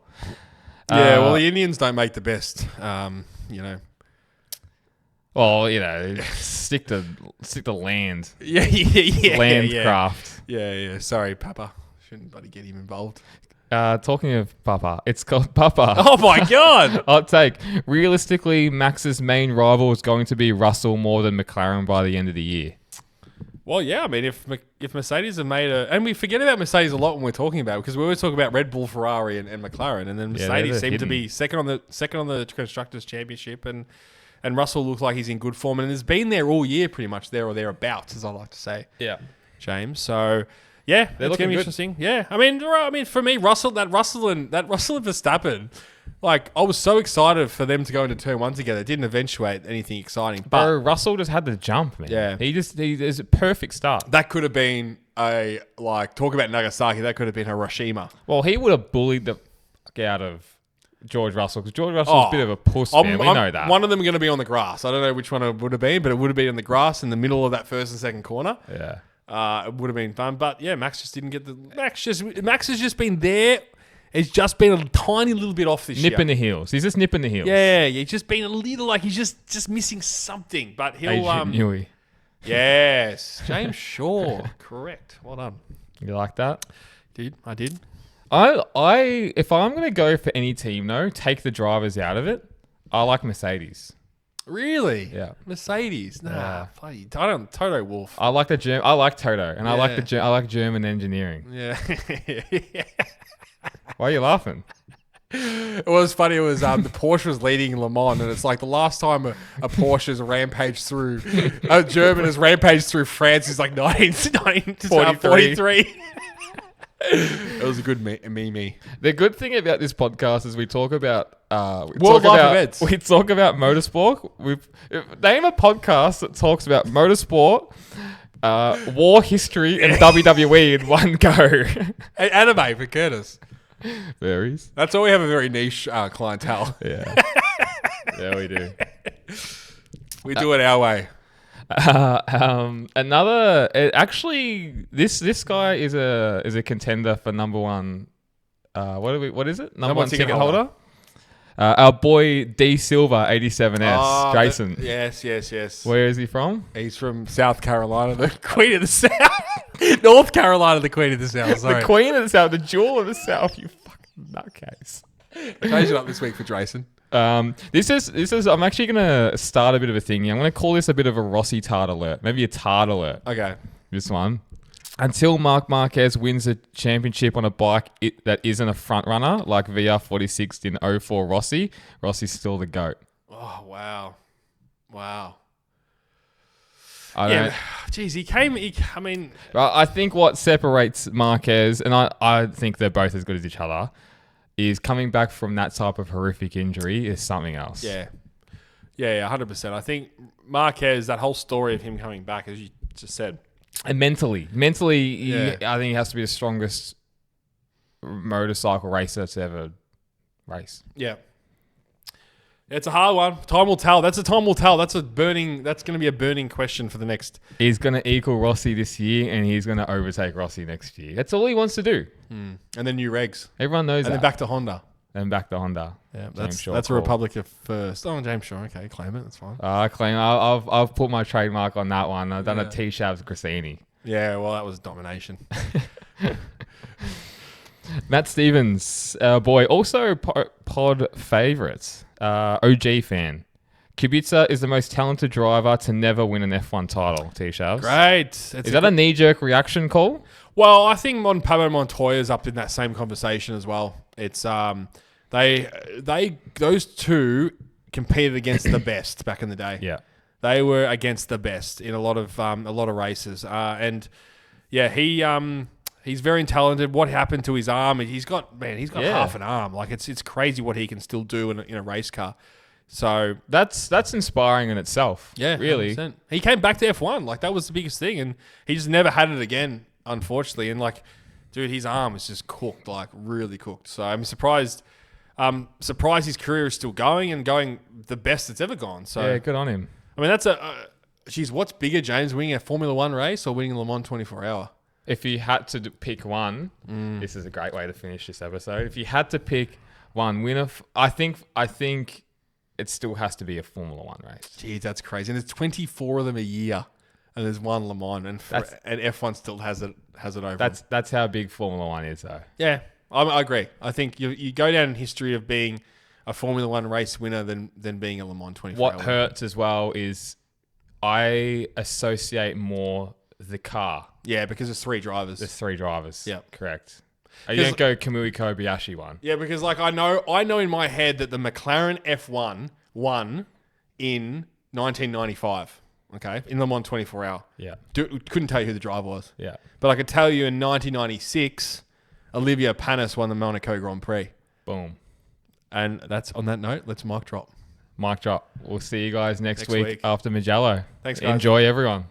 Yeah, well, the Indians don't make the best, Well, stick to land. Yeah. Land craft. Yeah. Sorry, Papa. Shouldn't bloody get him involved. Talking of Papa, it's called Papa. Oh my God! Hot take. Realistically, Max's main rival is going to be Russell more than McLaren by the end of the year. Well, yeah. I mean, if Mercedes have made and we forget about Mercedes a lot when we're talking about it, because we always talk about Red Bull, Ferrari, and McLaren, and then Mercedes seem to be second on the constructors' championship, and Russell looks like he's in good form, and has been there all year, pretty much there or thereabouts, as I like to say. Yeah, James. So. Yeah, it's gonna be interesting. Yeah, I mean, for me, Russell and Verstappen, I was so excited for them to go into turn 1 together. It didn't eventuate anything exciting, but Russell just had the jump, man. Yeah, there's a perfect start. That could have been talk about Nagasaki. That could have been Hiroshima. Well, he would have bullied the fuck out of George Russell, because George Russell's a bit of a puss, man. We know that. One of them are going to be on the grass. I don't know which one it would have been, but it would have been in the grass in the middle of that first and second corner. Yeah. It would have been fun, but yeah, Max just didn't get Max has just been there. He's just been a tiny little bit off this year. Nipping the heels. He's just nipping the heels. Yeah, he's just been a little he's just missing something. But he'll Adrian Newey. Yes, James Shaw, correct. Well done. You like that? I did. If I'm gonna go for any team, though, take the drivers out of it. I like Mercedes. Really? Yeah. Mercedes? Nah, Yeah. bloody Toto Wolff. I like I like Toto, and I Yeah. like German engineering. Yeah. Why are you laughing? It was funny. It was the Porsche was leading Le Mans, and it's like the last time a Porsche has rampaged through a German has rampaged through France is like 1943. It was a good meme. The good thing about this podcast is we talk about World life events. We talk about motorsport. Name a podcast that talks about motorsport, war history, and WWE in one go. Hey, anime for Curtis. Varies. That's all we have, a very niche clientele. Yeah. Yeah, we do. We do it our way. This guy is a contender for number one. What is it? Number one ticket holder. Our boy D Silva 87S, Jason. Yes. Where is he from? He's from South Carolina, the Queen of the South. North Carolina, the Queen of the South. Sorry. The Queen of the South, the Jewel of the South. You fucking nutcase. Changed it up this week for Jason. This is. I'm actually gonna start a bit of a thing here. I'm gonna call this a bit of a Rossi tard alert, maybe a tard alert. Okay. This one. Until Marc Marquez wins a championship on a bike that isn't a front runner like VR46 in 04 Rossi's still the GOAT. Oh wow. Geez, I think what separates Marquez, and I think they're both as good as each other, is coming back from that type of horrific injury is something else. Yeah, 100%. I think Marquez, that whole story of him coming back, as you just said. And mentally, I think he has to be the strongest motorcycle racer to ever race. Yeah. It's a hard one. Time will tell. That's going to be a burning question for the next. He's going to equal Rossi this year, and he's going to overtake Rossi next year. That's all he wants to do. And then new regs. Everyone knows that. And then back to Honda. Yeah, that's a Republica first. Oh, James Shaw. Okay, claim it. That's fine. I claim. I've put my trademark on that one. I've done a T-Shabs Grassini. Yeah, well, that was domination. Matt Stevens, boy, also pod favourites. OG fan. Kubica is the most talented driver to never win an F1 title, T-Shabs. Great. Is that a knee-jerk reaction call? Well, I think Pablo Montoya's up in that same conversation as well. It's those two competed against the best back in the day. Yeah. They were against the best in a lot of races. And yeah, he's very talented. What happened to his arm? He's got half an arm. Like it's crazy what he can still do in a race car. So that's inspiring in itself. Yeah, really. 100%. He came back to F1. Like that was the biggest thing, and he just never had it again, unfortunately. And like, dude, his arm is just cooked, like really cooked. So I'm surprised. Surprised his career is still going and going the best it's ever gone. So yeah, good on him. I mean, that's what's bigger, James, winning a Formula One race or winning a Le Mans 24 Hour? If you had to pick one, this is a great way to finish this episode. If you had to pick one winner, I think it still has to be a Formula One race. Geez, that's crazy. And there's 24 of them a year, and there's one Le Mans, and F1 still has it over. That's how big Formula One is, though. Yeah, I agree. I think you go down in history of being a Formula One race winner than being a Le Mans 24 What hour hurts as well is I associate more the car. Yeah, because there's three drivers. There's three drivers. Yeah, correct. You don't go Kamui Kobayashi one. Yeah, because like I know in my head that the McLaren F1 won in 1995. Okay, in Le Mans 24 Hour. Yeah, couldn't tell you who the driver was. Yeah, but I could tell you in 1996, Olivia Panis won the Monaco Grand Prix. Boom. And that's on that note. Let's mic drop. Mic drop. We'll see you guys next week after Mugello. Thanks, guys. Enjoy, everyone.